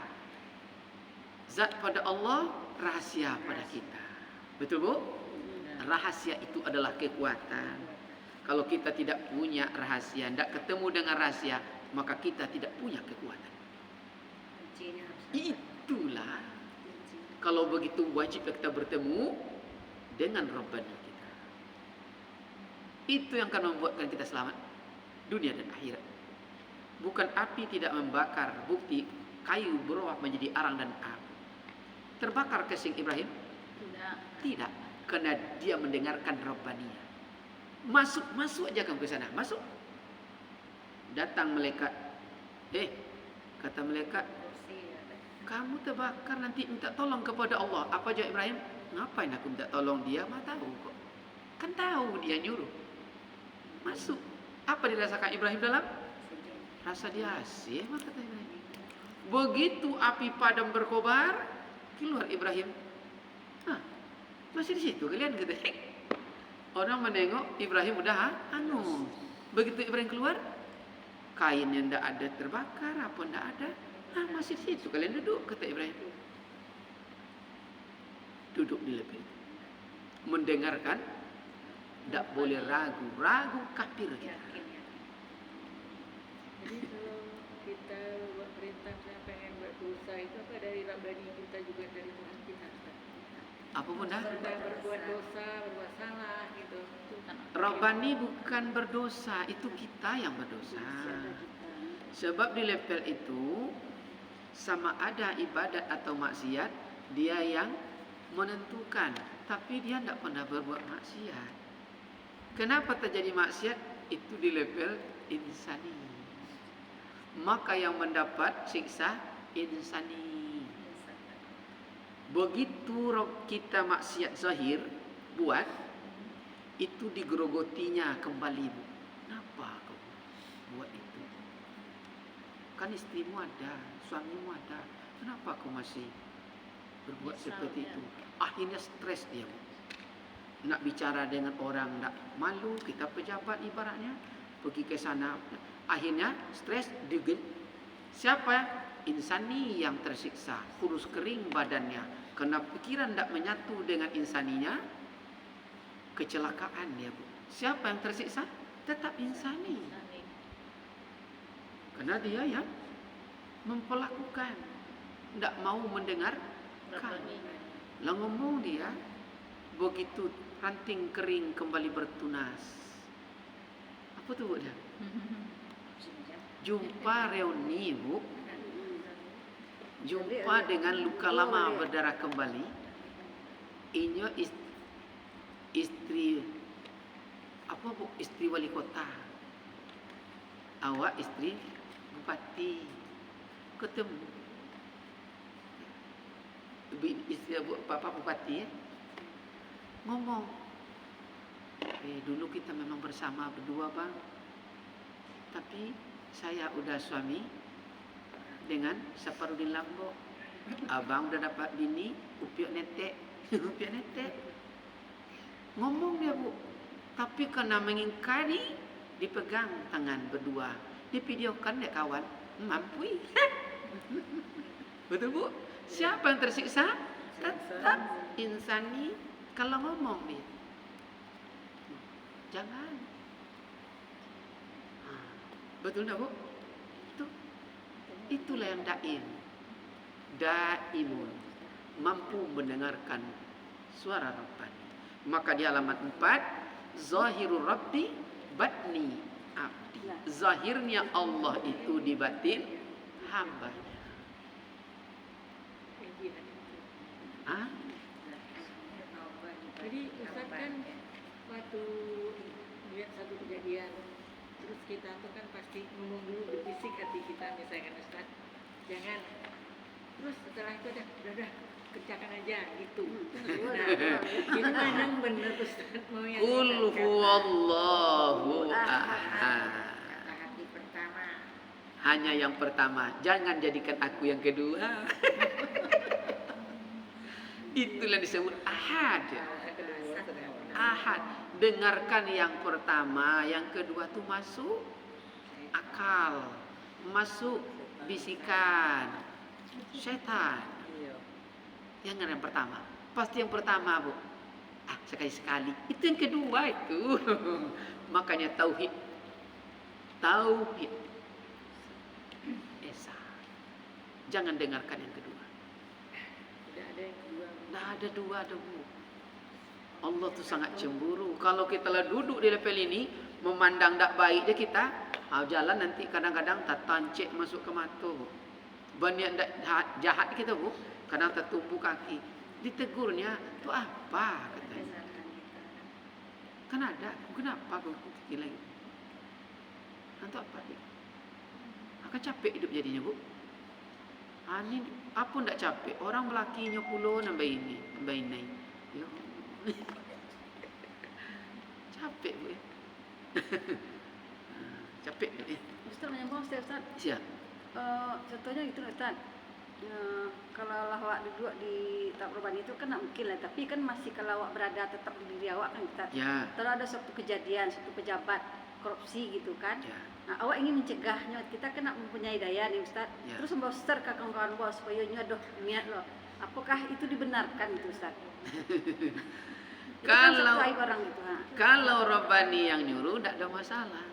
Zat pada Allah, rahasia pada kita. Betul Bu? Rahasia itu adalah kekuatan. Kalau kita tidak punya rahasia, tidak ketemu dengan rahasia, maka kita tidak punya kekuatan.
Kuncinya harus dapat.
Itulah kalau begitu wajib kita bertemu dengan Rabbani kita. Itu yang akan membuatkan kita selamat dunia dan akhirat. Bukan api tidak membakar, bukti kayu berubah menjadi arang dan api. Terbakar kesing Ibrahim? Tidak, karena dia mendengarkan Rabbaninya. Masuk aja kamu ke sana, masuk. Datang malaikat. Kata malaikat, kamu terbakar nanti minta tolong kepada Allah. Apa jawab Ibrahim? Ngapain aku minta tolong dia? Mah tahu kok. Kan tahu dia nyuruh. Masuk. Apa dirasakan Ibrahim dalam? Rasa dia asih, maka kata Ibrahim. Begitu api padam berkobar, keluar Ibrahim. Masih di situ kalian gitu. Orang menengok Ibrahim udah Begitu Ibrahim keluar, kain yang tidak ada terbakar, apa tidak ada. Masih di situ kalian duduk, kata Ibrahim. Duduk di lebih. Mendengarkan, tidak boleh ragu kafir kita.
Jadi kalau kita buat perintah saya pengen berdosa itu apa dari Rabbani kita juga dari Tuhan kita?
Apa bunda?
Berbuat dosa, berbuat salah gitu.
Rabbani bukan berdosa, itu kita yang berdosa. Sebab di level itu sama ada ibadat atau maksiat, dia yang menentukan, tapi dia tidak pernah berbuat maksiat. Kenapa terjadi maksiat? Itu di level insani. Maka yang mendapat siksa insani. Begitu kita maksiat zahir buat, itu digerogotinya kembali. Bu, kenapa kau buat itu? Kan istrimu ada, suamimu ada, kenapa kau masih berbuat seperti itu? Akhirnya stres dia. Bu. Nak bicara dengan orang nak malu, kita pejabat ibaratnya, pergi ke sana, akhirnya stres, siapa? Insani yang tersiksa, kurus kering badannya, karena pikiran tidak menyatu dengan insaninya, kecelakaan dia. Bu. Siapa yang tersiksa? Tetap insani. Karena dia yang mempelakukan, tidak mau mendengar. Lah ngomong dia, begitu ranting kering kembali bertunas. Apa tuh Bu? Jumpa reuni Bu. Jumpa dengan luka lama berdarah kembali. Inyo istri apa Bu? Istri wali kota. Awak istri bupati. Ketemu istri Bapak bupati ya. Ngomong, dulu kita memang bersama berdua bang, tapi saya udah suami dengan Saparudin Lambo. Abang udah dapat bini, upiok netek. Upiok netek. Ngomong dia Bu, tapi karena mengingkari, dipegang tangan berdua, divideokan dek kawan, mampu. Betul Bu? Siapa yang tersiksa? Tetap insani. Kalau ngomong dia, jangan. Betul tak Bu? Itulah yang daimun, mampu mendengarkan suara Rabbani. Maka di halaman 4, zahirul Rabbi batni abdi. Zahirnya Allah itu di batin hambanya.
Jadi Ustaz kan waktu lihat satu kejadian, terus kita tuh kan pasti ngomong dulu, berbisik hati kita, misalkan Ustaz, jangan. Terus setelah itu udah kerjakan aja gitu. Nah, gimana yang benar Ustaz mau yang
Qul huwallahu ahad.
Hati pertama.
Hanya yang pertama, jangan jadikan aku yang kedua. Itulah disebut ahad. Ahad. Dengarkan yang pertama, yang kedua tuh masuk akal, masuk bisikan setan. Yang pertama, pasti yang pertama Bu. sekali-sekali. Itu yang kedua itu. Makanya tauhid. Tauhid. Esa. Jangan dengarkan yang kedua.
Tidak ada yang kedua.
Nah, ada dua ada bu. Allah tuh sangat cemburu. Kalau kita lah duduk di level ini, memandang tak baik dia kita, jalan nanti kadang-kadang tak tancik masuk ke mata bu. Banyak jahat kita bu, kadang tertumpu kaki. Ditegurnya, tu apa katanya? Kan ada, kenapa kau gila gitu? Itu apa dia? Akan capek hidup jadinya bu. Ini apa ndak capek? Orang melakinya puluh nambah ini, nambah ini. Yo. Capek bu. Capek ya.
Ustaz menyambung Ustaz.
Siap.
Contohnya gitu Ustaz. Kalau awak duduk di tahap perubahan itu kan tak mungkin lah. Tapi kan masih kalau awak berada tetap di diri awak kan Ustaz.
Ya.
Kalau ada suatu kejadian, suatu pejabat korupsi gitu kan.
Ya.
Nah, awak ingin mencegahnya, kita kan nak mempunyai daya nih Ustaz.
Ya.
Terus memboster ke kawan-kawan bos supaya nyodoh niat loh. Apakah itu dibenarkan itu Ustaz? Itu kan
Kalau-
satu aib orang gitu.
Kalau Rabbani yang nyuruh tidak ada masalah.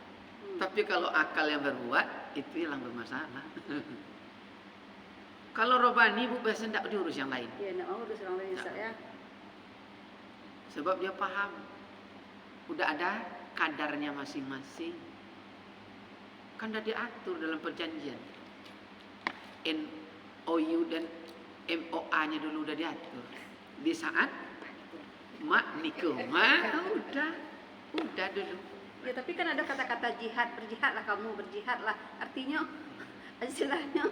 Tapi kalau akal yang berbuat itu yang bermasalah. Kalau Rabbani bu biasa tidak diurus yang lain.
Ya, nak mau urus orang lain Ustaz ya.
Sebab dia paham. Udah ada kadarnya masing-masing. Kan sudah diatur dalam perjanjian. NOU dan MOA-nya dulu udah diatur. Di saat mak nikah, udah dulu.
Ya, tapi kan ada kata-kata jihad, berjihadlah kamu, berjihadlah. Artinya istilahnya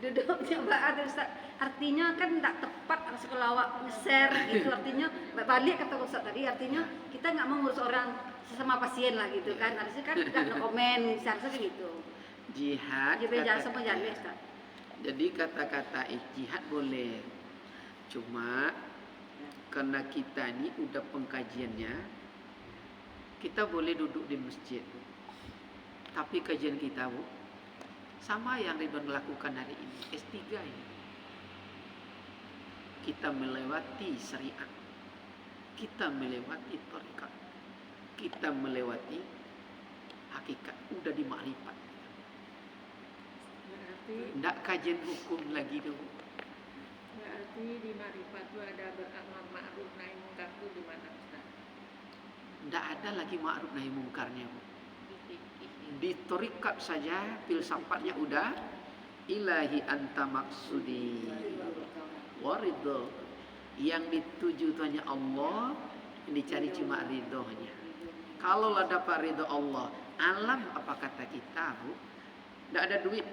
duduknya baat Ustaz. Artinya kan tak tepat kalau awak nge-share gitu. Artinya balik kata Ustaz tadi, artinya kita enggak mau ngurus orang sesama pasien lah gitu kan. Harusnya kan enggak ada komen, seharusnya gitu.
Jihad.
Jadi jangan semua jangan Ustaz.
Jadi kata-kata jihad boleh. Cuma karena kita ini udah pengkajiannya, kita boleh duduk di masjid. Tapi kajian kita bu, sama yang Ridwan lakukan hari ini, S3 ini. Kita melewati syariat, kita melewati tarekat, kita melewati hakikat, udah di makrifat.
Berarti
Nggak kajian hukum lagi dulu.
berarti di marifat itu ada beramar ma'ruf nahi munkar itu di mana Ustaz?
Nggak ada lagi ma'ruf nahi mungkarnya bu. Di torikat saja filsafatnya udah ilahi anta maksudi waridho, yang dituju itu hanya Allah, yang dicari cuma ridhonya. Kalau lah dapat ridho Allah, alam apa kata kita bu, nggak ada duit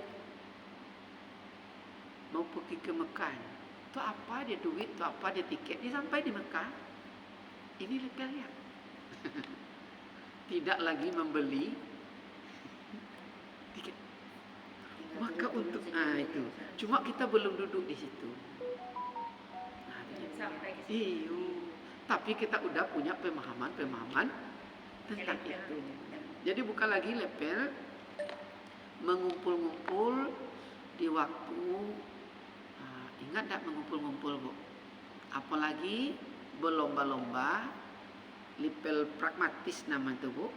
mau pergi ke Mekah, itu apa dia duit, itu apa dia tiket, dia sampai di Mekah. Ini levelnya. Tidak lagi membeli tiket. Maka untuk itu, cuma kita belum duduk di situ.
Sampai ke situ.
Iyo, tapi kita udah punya pemahaman tentang itu. Jadi bukan lagi level mengumpul-ngumpul di waktu. Ingat tak mengumpul-ngumpul bu? Apalagi berlomba-lomba, level pragmatis nama itu bu.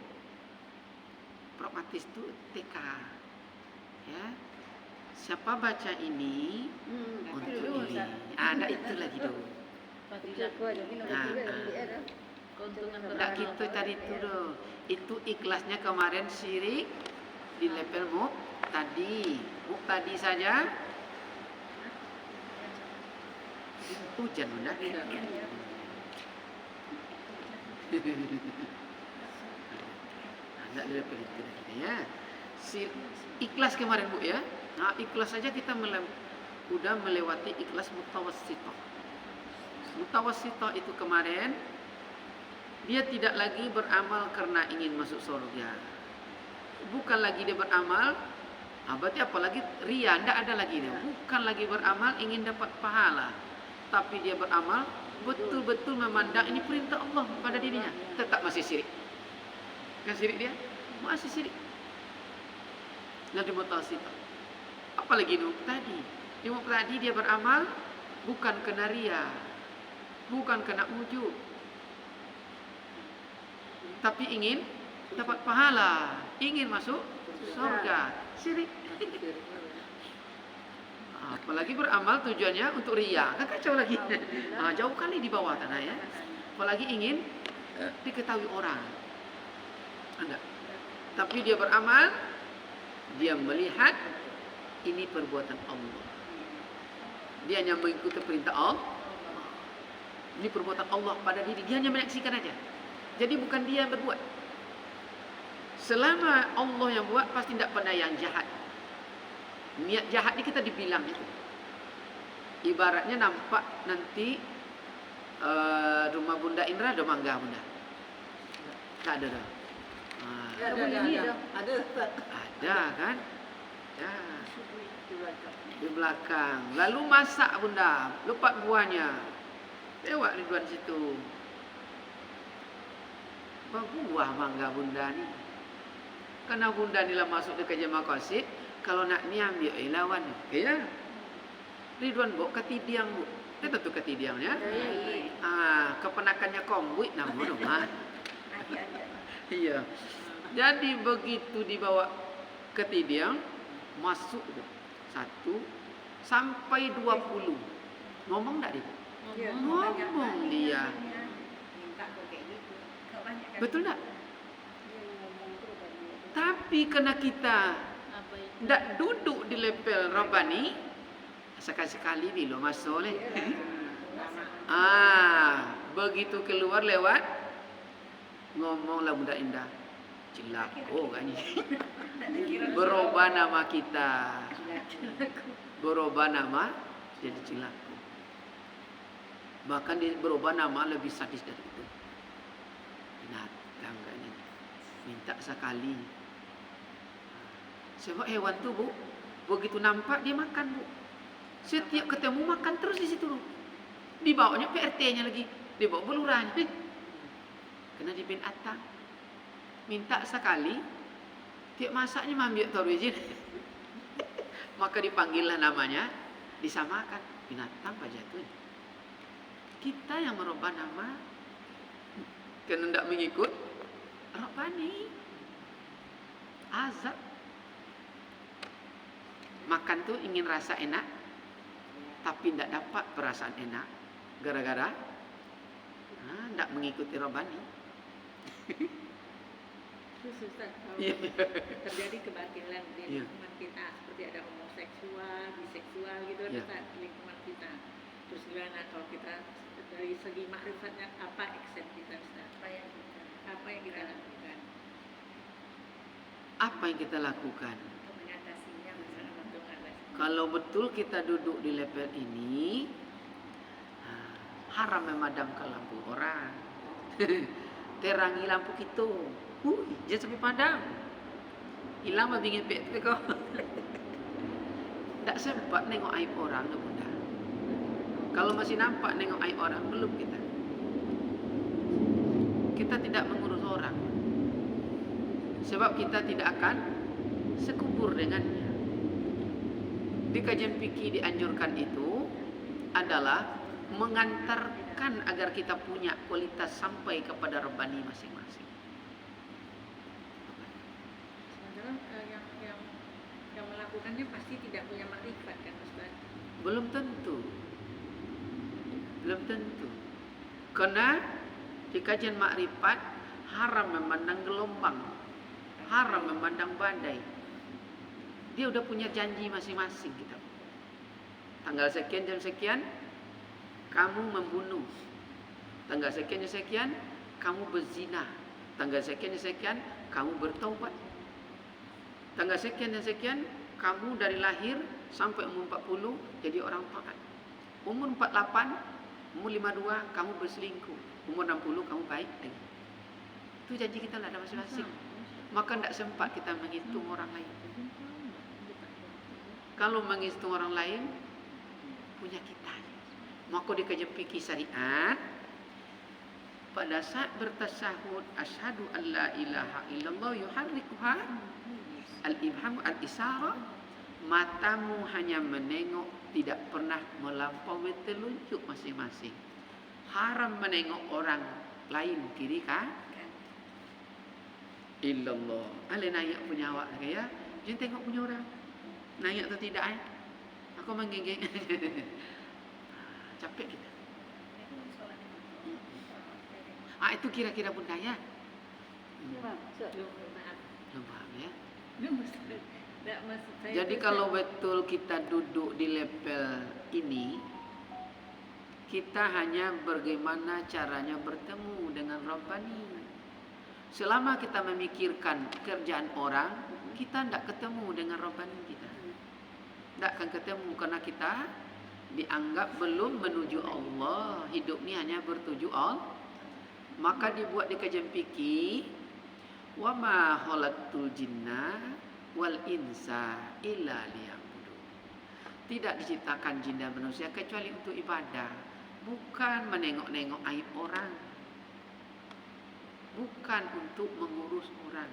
Pragmatis itu TK, ya. Siapa baca ini untuk
dulu,
ini?
Ustaz.
Ada itu lagi dulu.
Aku aja minum juga di era.
Keuntungan
Enggak gitu tadi itu doh. Itu ikhlasnya kemarin syirik di level muk tadi saja. Hujan udah. Enggak di level itu lagi ya. Ikhlas kemarin bu ya. Nah ikhlas saja kita udah melewati ikhlas mutawassithah. Mutawassithah itu kemarin dia tidak lagi beramal karena ingin masuk surga. Bukan lagi dia beramal, berarti apalagi ria, tidak ada lagi dia. Bukan lagi beramal ingin dapat pahala, tapi dia beramal betul-betul memandang ini perintah Allah pada dirinya. Tetap masih syirik. Kan syirik dia? Masih syirik. Nanti mutawassithah. Apalagi Nuh tadi. Nuh tadi dia beramal bukan kena ria, bukan kena ujub. tapi ingin dapat pahala, ingin masuk surga. Syirik. Apalagi beramal tujuannya untuk riya, kan kacau lagi. Jauh kali di bawah tanah ya. Apalagi ingin diketahui orang. Anda. Tapi dia beramal, dia melihat ini perbuatan Allah. Dia hanya mengikuti perintah Allah. Ini perbuatan Allah pada diri. Dia hanya menyaksikan aja. Jadi bukan dia yang berbuat. Selama Allah yang buat, pasti tidak pernah yang jahat. Niat jahat ni kita dibilang itu. Ibaratnya nampak nanti rumah Bunda Indra ada mangga Bunda. Tak ada dah.
Ada Ustaz.
Ada kan? Ya.
Di belakang.
Di belakang. Lalu masak Bunda, lepat buahnya. Lewat Ridwan situ. Buah mangga Bunda ni. Karena Bunda ni lah masuk dekat jemaah qasid, kalau nak ni ambil lawan. Ya. Ridwan bawa ketidiang bu. Kita tu ketidiangnya. Kepenakannya kombuit nama rumah. Iya. Jadi begitu dibawa ketidiang, masuk 1 sampai 20. Ngomong tak dia? Ngomong dia.
Minta kok kayak gitu. Kok banyak kan?
Betul tak? Tapi kena kita tidak duduk di level Rabbani, sekali-sekali ni lo masuk leh. Begitu keluar lewat ngomonglah Bunda Indah. Cilako kan ni. Berubah nama kita. Berubah nama jadi cilako. Bahkan dia berubah nama lebih sadis dari itu. Binatang kan ni. Minta sekali. Sebab hewan tu bu, begitu nampak dia makan bu. Setiap ketemu makan terus di situ bu. Dibawanya PRT-nya lagi, dibawa belurahnya. Kena di bin atang. Minta sekali, tiap masaknya ambil taruh izin. Maka dipanggillah namanya, disamakan binatang apa jatuh. Kita yang merubah nama, kena tidak mengikut Rabbani. Azab. Makan tu ingin rasa enak, tapi tidak dapat perasaan enak. Gara-gara tidak mengikuti Rabbani.
Terus Ustaz, kalau
Iya.
terjadi kebatilan di
Iya.
lingkungan kita, seperti ada homoseksual, biseksual gitu
Iya.
Ustaz, di lingkungan kita. Terus gimana kalau kita dari segi makrifatnya apa action kita Ustaz? Apa yang kita lakukan?
Apa yang kita lakukan?
Untuk mengatasinya masalah
Untuk mengatasi.
Kalau betul kita duduk di level ini, haram memadamkan lampu orang. Terangi lampu kita. Jangan sampai padam. Hilang babingin pek tu kau. Tak sempat nengok aib orang tu Bunda. Kalau masih nampak nengok aib orang, belum kita. Kita tidak mengurus orang. Sebab kita tidak akan sekubur dengannya. Di kajian fikih dianjurkan itu adalah mengantarkan agar kita punya kualitas sampai kepada Rabbani masing-masing.
Sementara yang melakukannya pasti tidak punya makrifat kan Ustaz?
Belum tentu. Belum tentu. Karena di kajian makrifat haram memandang gelombang, haram memandang badai. Dia udah punya janji masing-masing kita. Tanggal sekian jam sekian kamu membunuh. Tanggal sekian jam sekian kamu berzina. Tanggal sekian jam sekian kamu bertaubat. Tanggal sekian dan sekian kamu dari lahir sampai umur 40 jadi orang taat. Umur 48, umur 52 kamu berselingkuh. Umur 60 kamu baik lagi. Itu janji kita lah masing-masing. Maka tidak sempat kita menghitung orang lain. Kalau menghitung orang lain punya kita. Maka di kajian fikih syariat pada saat bertasyahud asyhadu an la ilaha illallah yuharrikuha al-ibham al-isara, matamu hanya menengok, tidak pernah melampaui telunjuk masing-masing. Haram menengok orang lain kiri kan? illallah. Ale naik punya awak ya. Jangan tengok punya orang. Naik atau tidak Aku menggigit. Capek kita. Itu kira-kira bunda ya.
Belum maaf.
Belum paham ya.
Nggak, maksud saya
Jadi
itu
kalau betul kita duduk di level ini, kita hanya bagaimana caranya bertemu dengan Rabbani. Selama kita memikirkan kerjaan orang, kita tidak ketemu dengan Rabbani kita. Tidak akan ketemu karena kita dianggap belum menuju Allah. Hidup ni hanya bertuju Allah. Maka dibuat di kajian fikih, wa ma khalaqtul jinna wal insa illa liya'budun. Tidak diciptakan jin dan manusia kecuali untuk ibadah, bukan menengok-nengok aib orang, bukan untuk mengurus orang.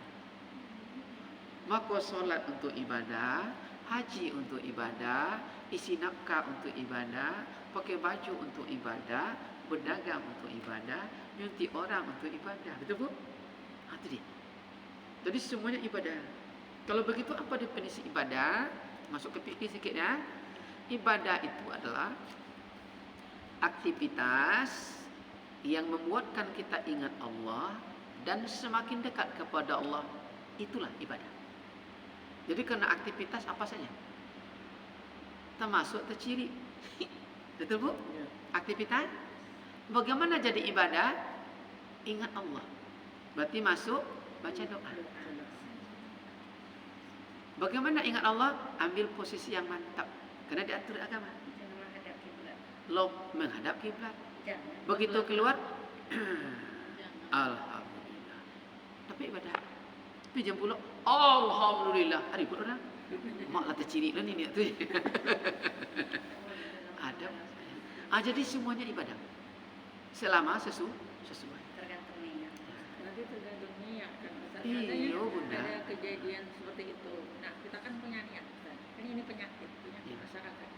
Maka solat untuk ibadah, haji untuk ibadah, isi nafkah untuk ibadah, pakai baju untuk ibadah, berdagang untuk ibadah, nyuntik orang untuk ibadah. Betul bu? Itu dia. Jadi semuanya ibadah. Kalau begitu apa definisi ibadah? Masuk ke fikih sikit ya. Ibadah itu adalah aktivitas yang membuatkan kita ingat Allah dan semakin dekat kepada Allah. Itulah ibadah. Jadi karena aktivitas apa saja, termasuk terciri. Betul bu? Aktivitas. Bagaimana jadi ibadah? Ingat Allah. Berarti masuk baca doa. Bagaimana ingat Allah? Ambil posisi yang mantap. Karena diatur agama.
Jangan menghadap kiblat.
Menghadap kiblat.
Jangan.
Begitu keluar, alhamdulillah. Tapi ibadah. Tapi jam pula, alhamdulillah. Hari pun orang. Mak lah terciri lah ni tu. Ada. Jadi semuanya ibadah. Selama sesuai.
Tergantung niat.
nanti tergantung niat kan.
Iya, Bunda.
Ada kejadian seperti itu. Nah, kita kan punya niat, Ustaz. Kan ini penyakit
Iya.
masyarakat.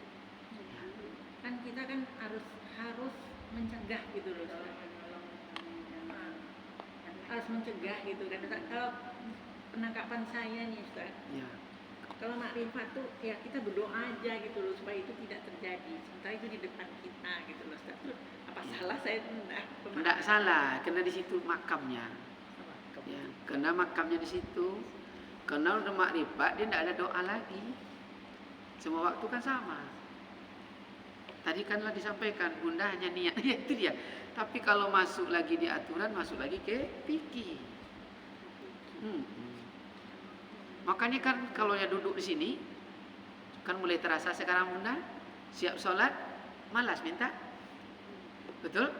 Kan kita kan harus mencegah gitu loh. Nah, harus mencegah gitu kan. Kalau penangkapan saya nih, Ustaz,
Ya.
kalau makrifat tuh ya kita berdoa aja gitu loh supaya itu tidak terjadi. Sementara itu di depan kita gitu loh, Ustaz. Terus apa salah saya
Tidak salah, karena di situ makamnya. Ya, karena makamnya di situ. Karena udah makrifat dia tidak ada doa lagi. Semua waktu kan sama. Tadi kanlah disampaikan bunda hanya niat. Ya itu dia. Tapi kalau masuk lagi di aturan, masuk lagi ke fikih. Makanya kan kalau ya duduk di sini, kan mulai terasa sekarang bunda siap sholat, malas minta. Betul?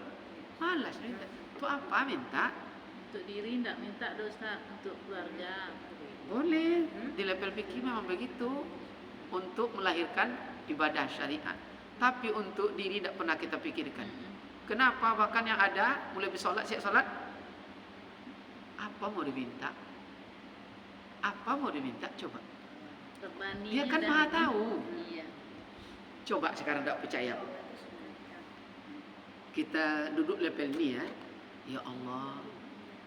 Malas minta. Itu apa minta?
Untuk diri tidak minta dosa, untuk keluarga.
Boleh. Di level fikih memang begitu. Untuk melahirkan ibadah syariat. Tapi untuk diri tidak pernah kita pikirkan. Kenapa? Bahkan yang ada mulai bersolat, siap solat, apa mau diminta? Apa mau diminta? Coba. Dia kan maha tahu.
Iya.
Coba sekarang tidak percaya. Kita duduk level ini ya. Ya Allah,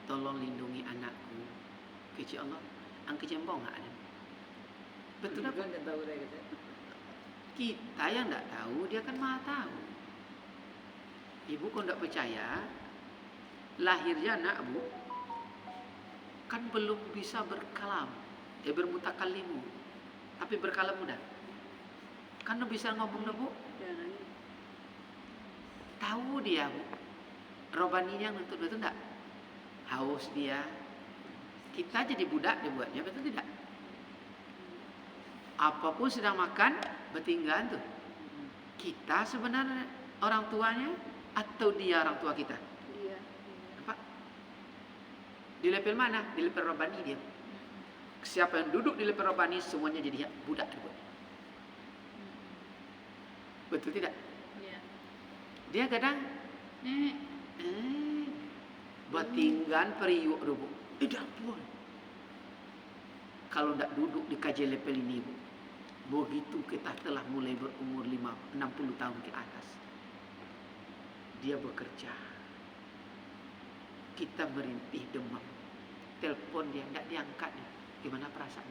tolong lindungi anakku. Kecil Allah, angka jembong nggak ada. Betul apa?
Kan tahu dah kita.
Kita yang tidak tahu, dia kan maha tahu. Ibu kau tidak percaya, lahirnya anak bu, kan belum bisa berkalam, bermutakallimu, tapi berkalam mudah. Kan bisa ngomong bu, tahu dia bu, Robani yang nuntut betul tidak? Haus dia, kita jadi budak dibuatnya betul tidak? Apapun sedang makan, bertinggal tuh. Kita sebenarnya orang tuanya atau dia orang tua kita?
Iya.
Apa? Di level mana? Di level Robani dia. Siapa yang duduk di level Robani semuanya jadi budak dibuat. Betul tidak?
Iya.
Dia kadang bertinggal periuk bu. Tidak pun. Kalau tidak duduk di kajian level ini bu, begitu kita telah mulai berumur 60 tahun ke atas, dia bekerja, kita merintih demam, telepon dia, enggak diangkat. Gimana perasaan?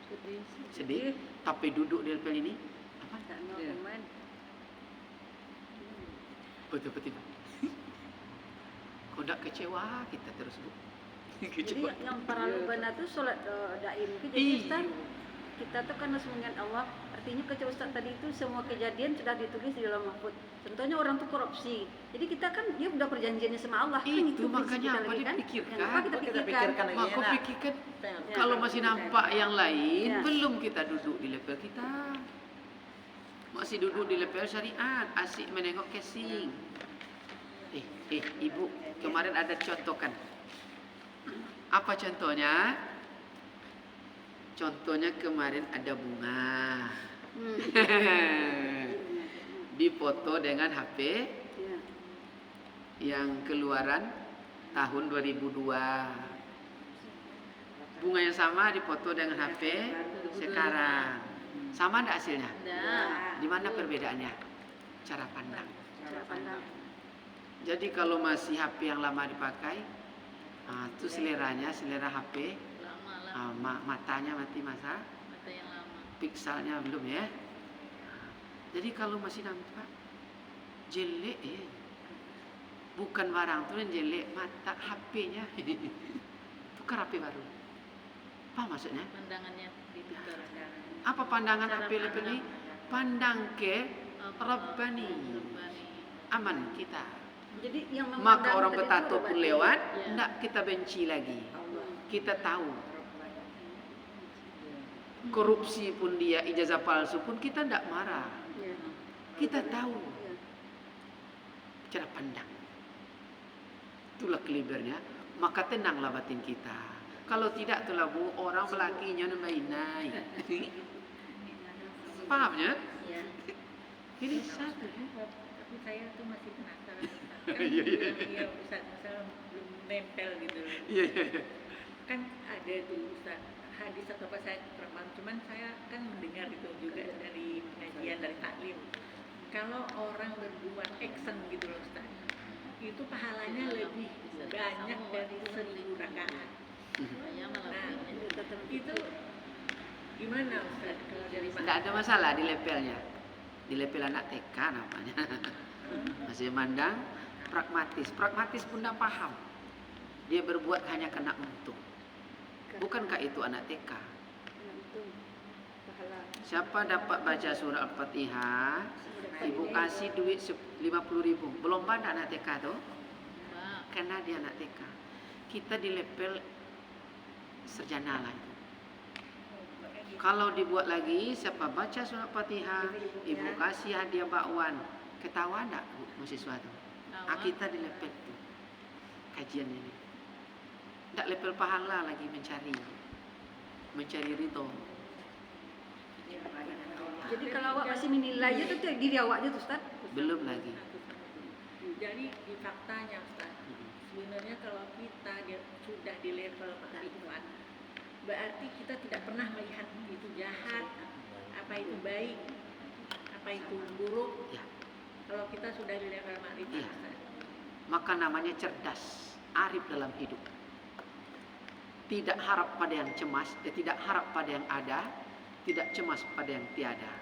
Sedih.
Sedih. Tapi duduk di level ini, apa?
Tak mau
Iya.
komen.
Betul-betul. Kau enggak kecewa, kita terus Bu.
Jadi
Kecewa.
yang para lubana tuh sholat daim itu jadi
Iya.
Ustaz, kita tuh karena mengingat Allah, artinya kata Ustaz tadi itu semua kejadian sudah ditulis di dalam mahfud. Contohnya orang tuh korupsi, jadi kita kan dia udah perjanjiannya sama Allah kan,
Itu
prinsip
makanya
kita
apa
lagi kan?
dipikirkan?
Yang apa kita
Kok kita
pikirkan?
pikirkan lagi
Maka
enak?
pikirkan
Ya.
kalau masih nampak yang lain,
Ya.
belum kita duduk di level kita. Masih duduk di level syariat, asik menengok casing. Ibu, kemarin ada contoh kan? Apa contohnya? Contohnya kemarin ada bunga. Dipoto dengan HP
Ya.
yang keluaran tahun 2002. Bunga yang sama dipoto dengan HP sekarang. Sama enggak hasilnya?
Dah.
Di mana perbedaannya? Cara pandang.
Cara pandang.
Jadi kalau masih HP yang lama dipakai, itu seleranya, selera HP,
Lama lah.
matanya mati masa,
Mata yang lama.
pikselnya belum ya. Jadi kalau masih nampak jelek bukan barang tuh yang jelek, mata HP-nya. Tukar HP baru. Apa maksudnya?
Pandangannya ditukar.
Apa pandangan
Cara
HP level ini?
pandang.
Pandang ke
Apa?
Rabbani.
Rabbani.
Aman kita.
Jadi yang
Maka
memandang
orang
tadi itu
bertato pun
Rabbani.
lewat,
Ya.
enggak kita benci lagi. Kita tahu. Korupsi pun dia, ijazah palsu pun kita enggak marah.
Ya.
Kita tahu.
Ya.
Cara pandang. Itulah kelibernya. Maka tenanglah batin kita. Kalau tidak itulah Bu, orang melakinya naik. Pahamnya?
Ya.
Ini satu.
Tapi saya tuh masih penasaran Ustaz. Kan
Iya, iya.
iya Ustaz, misalnya belum nempel gitu loh.
Iya, iya, iya.
Kan ada tuh Ustaz hadis atau apa saya kurang paham, cuman saya kan mendengar itu juga dari pengajian, dari taklim. Kalau orang berbuat action gitu loh Ustaz, itu pahalanya lebih banyak dari 1000 rakaat.
Saya malah
Nah,
punya.
itu gimana Ustaz kalau dari
Tidak ada masalah di levelnya. Di level anak TK namanya. Masih mandang pragmatis. Pragmatis pun tidak paham. Dia berbuat hanya karena untung. Bukankah itu anak TK?
Ya, itu pahala.
Siapa dapat baca surah Al-Fatihah, ibu kasih duit 50.000. Belum pada anak TK tuh?
Mbak.
Karena dia anak TK. Kita di level sarjana lah itu. Kalau dibuat lagi, siapa baca surah Fatihah, ibu kasih hadiah bakwan. Ketawa enggak Bu, mahasiswa itu? Kita di level itu. Kajian ini. Enggak level pahala lagi mencari. Mencari ridho.
Jadi kalau awak masih menilai itu tuh diri awak aja tuh Ustaz.
Belum lagi.
Jadi di faktanya Ustaz, sebenarnya kalau kita sudah di level makrifat, berarti kita tidak pernah melihat itu jahat, apa itu baik, apa itu buruk.
Ya.
Kalau kita sudah di level makrifat,
Iya.
Ustaz.
Maka namanya cerdas, arif dalam hidup. Tidak harap pada yang cemas, tidak harap pada yang ada, tidak cemas pada yang tiada.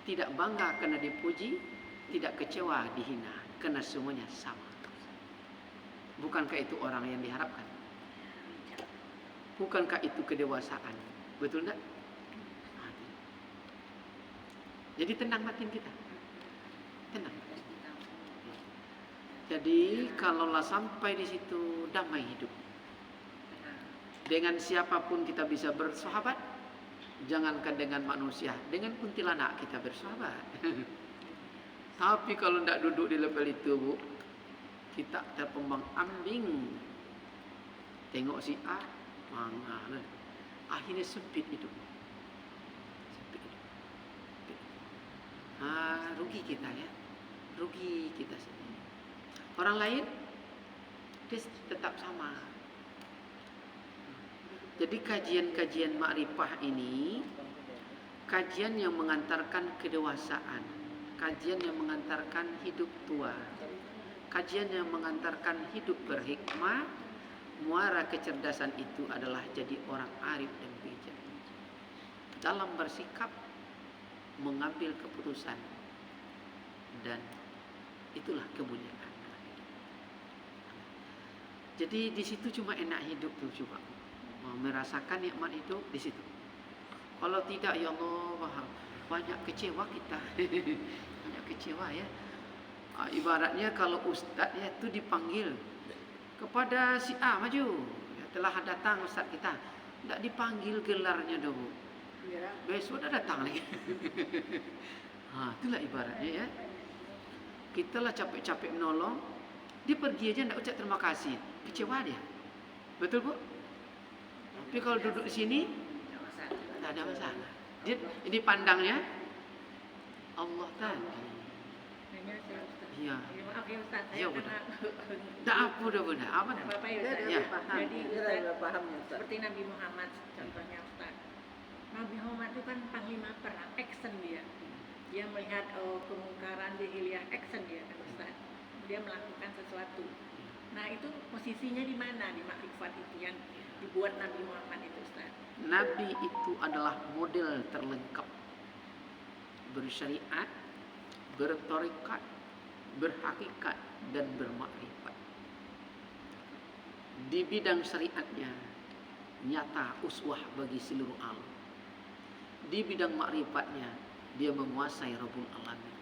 Tidak bangga karena dipuji, tidak kecewa dihina, karena semuanya sama. Bukankah itu orang yang diharapkan? Bukankah itu kedewasaan? Betul enggak? Jadi tenang batin kita. Tenang. Jadi kalaulah sampai di situ damai hidup. Dengan siapapun kita bisa bersahabat. Jangankan dengan manusia, dengan kuntilanak kita bersahabat. Tapi kalau tidak duduk di level itu, Bu, kita terpembang ambing. Tengok si A, mana? Akhirnya sempit hidup. Sempit hidup. Rugi kita ya. Rugi kita sendiri. Orang lain dia tetap sama. Jadi kajian-kajian makrifah ini kajian yang mengantarkan kedewasaan, kajian yang mengantarkan hidup tua, kajian yang mengantarkan hidup berhikmah, muara kecerdasan itu adalah jadi orang arif dan bijak dalam bersikap, mengambil keputusan, dan itulah kemuliaan. Jadi di situ cuma enak hidup tuh, coba merasakan nikmat hidup di situ. Kalau tidak, ya Allah, banyak kecewa kita. Banyak kecewa ya. Ibaratnya kalau ustaz ya itu dipanggil kepada si A, maju, ya, telah datang ustaz kita, tidak dipanggil gelarnya dulu, besok dah datang lagi. Itulah ibaratnya ya. Kita lah capek-capek menolong, dia pergi aja tidak ucap terima kasih, kecewa dia. Betul Bu? Tapi kalau duduk di sini tidak ada masalah. Dia ini pandangnya Allah tadi.
Hanya saya Ustaz.
Iya.
Maaf ya Ustaz, saya
Iya,
kena
Tak apa dah benar. Apa
Tidak
dah?
apa-apa ya
Dia
Ustaz.
Ya.
paham.
Jadi
Dia
Ustaz,
udah paham ya Ustaz.
seperti Nabi Muhammad contohnya Ustaz. Nabi Muhammad itu kan panglima perang, action dia. Dia melihat kemungkaran, jahiliyah, action dia kan Ustaz. Dia melakukan sesuatu. Nah itu posisinya di mana di makrifat itu yang dibuat Nabi Muhammad itu Ustaz?
Nabi itu adalah model terlengkap, bersyariat, bertarekat, berhakikat, dan bermakrifat. Di bidang syariatnya nyata uswah bagi seluruh alam. Di bidang makrifatnya dia menguasai Rabbul Alamin.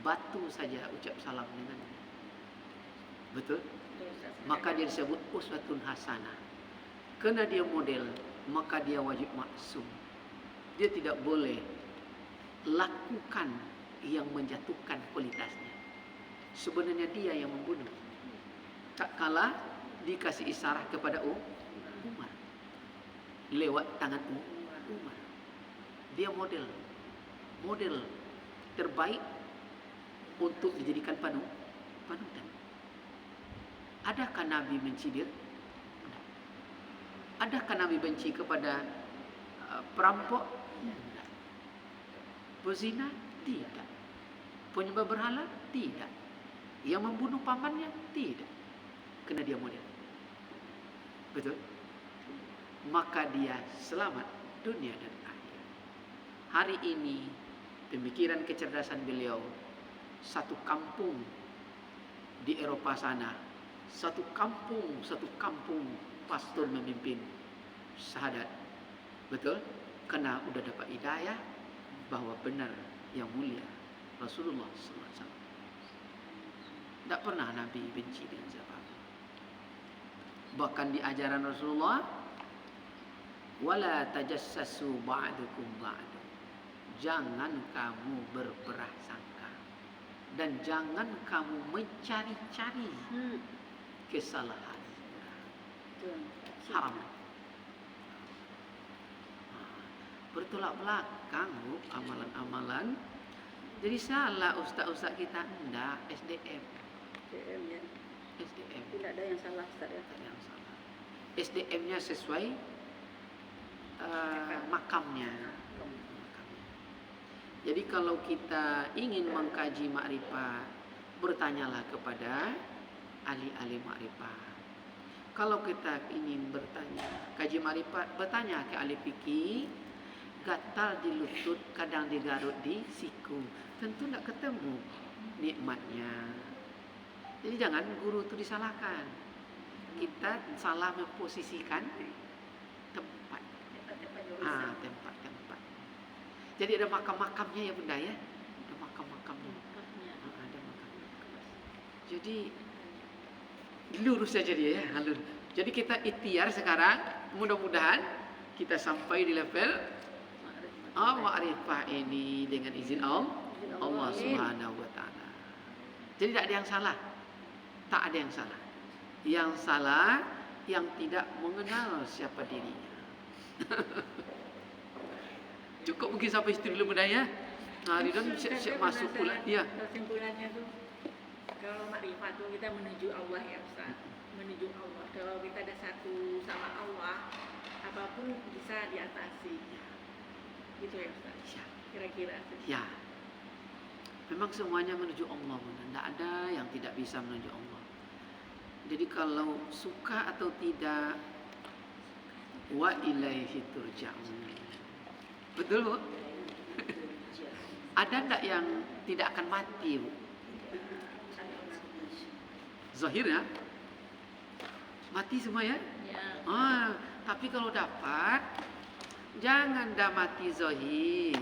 Batu saja ucap salam dengannya. Betul?
Betul, Ustaz.
Maka dia disebut uswatun hasanah. Karena dia model, maka dia wajib maksum. Dia tidak boleh lakukan yang menjatuhkan kualitasnya. Sebenarnya dia yang membunuh. Tak kalah dikasih isyarat kepada Umar lewat tangan Umar. Dia model terbaik untuk dijadikan panutan. Adakah Nabi benci dia? Adakah Nabi benci kepada perampok? Tidak. Pezina? Tidak. Penyembah berhala? Tidak. Yang membunuh pamannya? Tidak. Karena dia model. Betul? Maka dia selamat dunia dan akhir. Hari ini pemikiran kecerdasan beliau, satu kampung di Eropa sana, satu kampung pastor memimpin syahadat. Betul? Karena udah dapat hidayah bahwa benar yang mulia Rasulullah SAW. Tidak pernah Nabi benci dengan siapa. Bahkan di ajaran Rasulullah, wala tajassasu ba'dukum ba'du. Jangan kamu berprasangka dan jangan kamu mencari-cari kesalahan. Haram. Bertolak belakang Bu, amalan-amalan. Jadi salah ustaz-ustaz kita, enggak, SDM.
SDM ya.
SDM.
Tidak ada yang salah Ustaz ya.
Tak ada yang salah. SDM-nya sesuai makamnya. Jadi kalau kita ingin mengkaji makrifat, bertanyalah kepada ahli-ahli makrifat. Kalau kita ingin kaji makrifat, bertanya ke ahli fikih, gatal di lutut, kadang digarut di siku. Tentu tidak ketemu nikmatnya. Jadi jangan guru itu disalahkan. Kita salah memposisikan tempat. Tempat. Jadi ada makam-makamnya ya Bunda ya. Ada makam-makamnya. Ada makam-makamnya. Jadi lurus saja dia ya, halus. Jadi kita ikhtiar sekarang, mudah-mudahan kita sampai di level ma'rifah ini dengan izin Allah Subhanahu wa taala. Jadi tidak ada yang salah. Tak ada yang salah. Yang salah yang tidak mengenal siapa dirinya. Cukup mungkin sampai situ dulu Bunda ya. Ridwan siap-siap masuk pula. Ya.
Kesimpulannya tuh, kalau makrifat tuh kita menuju Allah ya Ustaz. Menuju Allah. Kalau kita ada satu sama Allah, apapun bisa diatasi. Gitu ya Ustaz.
Ya.
Kira-kira.
Ya. Memang semuanya menuju Allah Bunda. Tidak ada yang tidak bisa menuju Allah. Jadi kalau suka atau tidak, wa ilaihi turja'un. Betul, Bu? Ada enggak yang tidak akan mati, Bu? Zahirnya mati semua ya?
Ya.
Tapi kalau dapat, jangan dah mati zahir.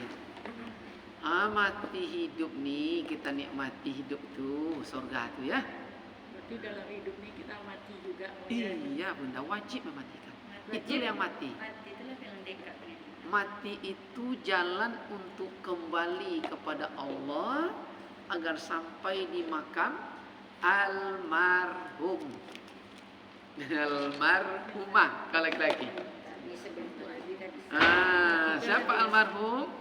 Mati hidup nih, kita nikmati hidup tuh, surga tuh ya.
Berarti dalam hidup ini kita mati juga.
Iya, Bunda, wajib mematikan. Itu yang mati.
Mati itulah yang dekat dengan
Mati itu jalan untuk kembali kepada Allah agar sampai di makam almarhum. Almarhumah kalau laki-laki. Siapa almarhum?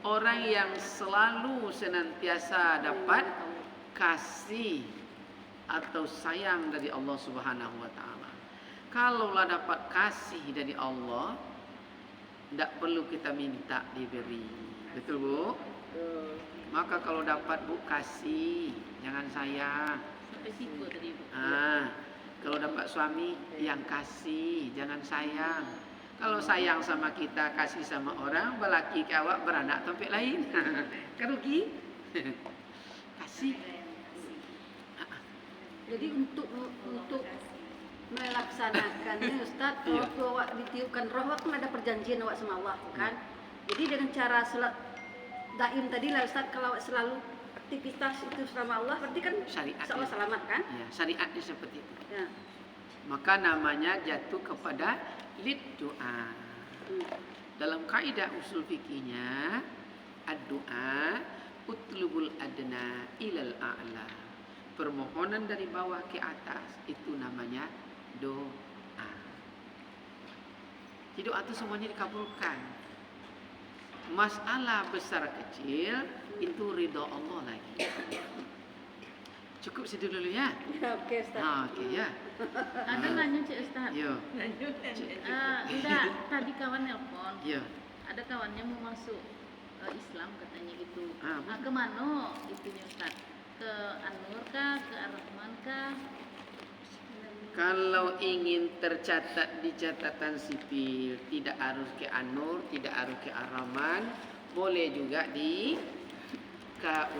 Orang yang selalu senantiasa dapat kasih atau sayang dari Allah Subhanahu wa taala. Kalaulah dapat kasih dari Allah, tidak perlu kita minta diberi. Betul, Bu? Maka kalau dapat, Bu, kasih, jangan sayang.
Sampai siku tadi, Bu.
Kalau dapat suami, yang kasih, jangan sayang. Kalau sayang sama kita, kasih sama orang, belaki ke awak beranak tempat lain. Kan rugi. Kasih.
Jadi untuk melaksanakannya Ustaz,
Iya.
waktu awak ditiupkan roh, kan ada perjanjian awak sama Allah kan. Jadi dengan cara daim tadi lah Ustaz, kalau awak selalu aktivitas itu sama Allah, berarti kan
Syariat.
insya Allah selamat kan?
Ya, syariatnya seperti itu.
Ya.
Maka namanya jatuh kepada lid doa. Dalam kaidah usul fikihnya, ad-doa utlubul adna ilal a'la. Permohonan dari bawah ke atas itu namanya doa. Jadi doa itu semuanya dikabulkan. Masalah besar kecil itu ridho Allah lagi. Cukup situ dulu ya.
Ya, oke Ustaz.
Oke ya.
Ada nanya Cik Ustaz.
Yo.
Enggak, tadi kawan nelpon.
Yo.
Ada kawannya mau masuk Islam katanya gitu.
Ah,
Kemana itunya Ustaz? Ke An-Nur kah? Ke Ar-Rahman kah?
Kalau ingin tercatat di catatan sipil, tidak harus ke An-Nur, tidak harus ke Ar-Rahman, boleh juga di KU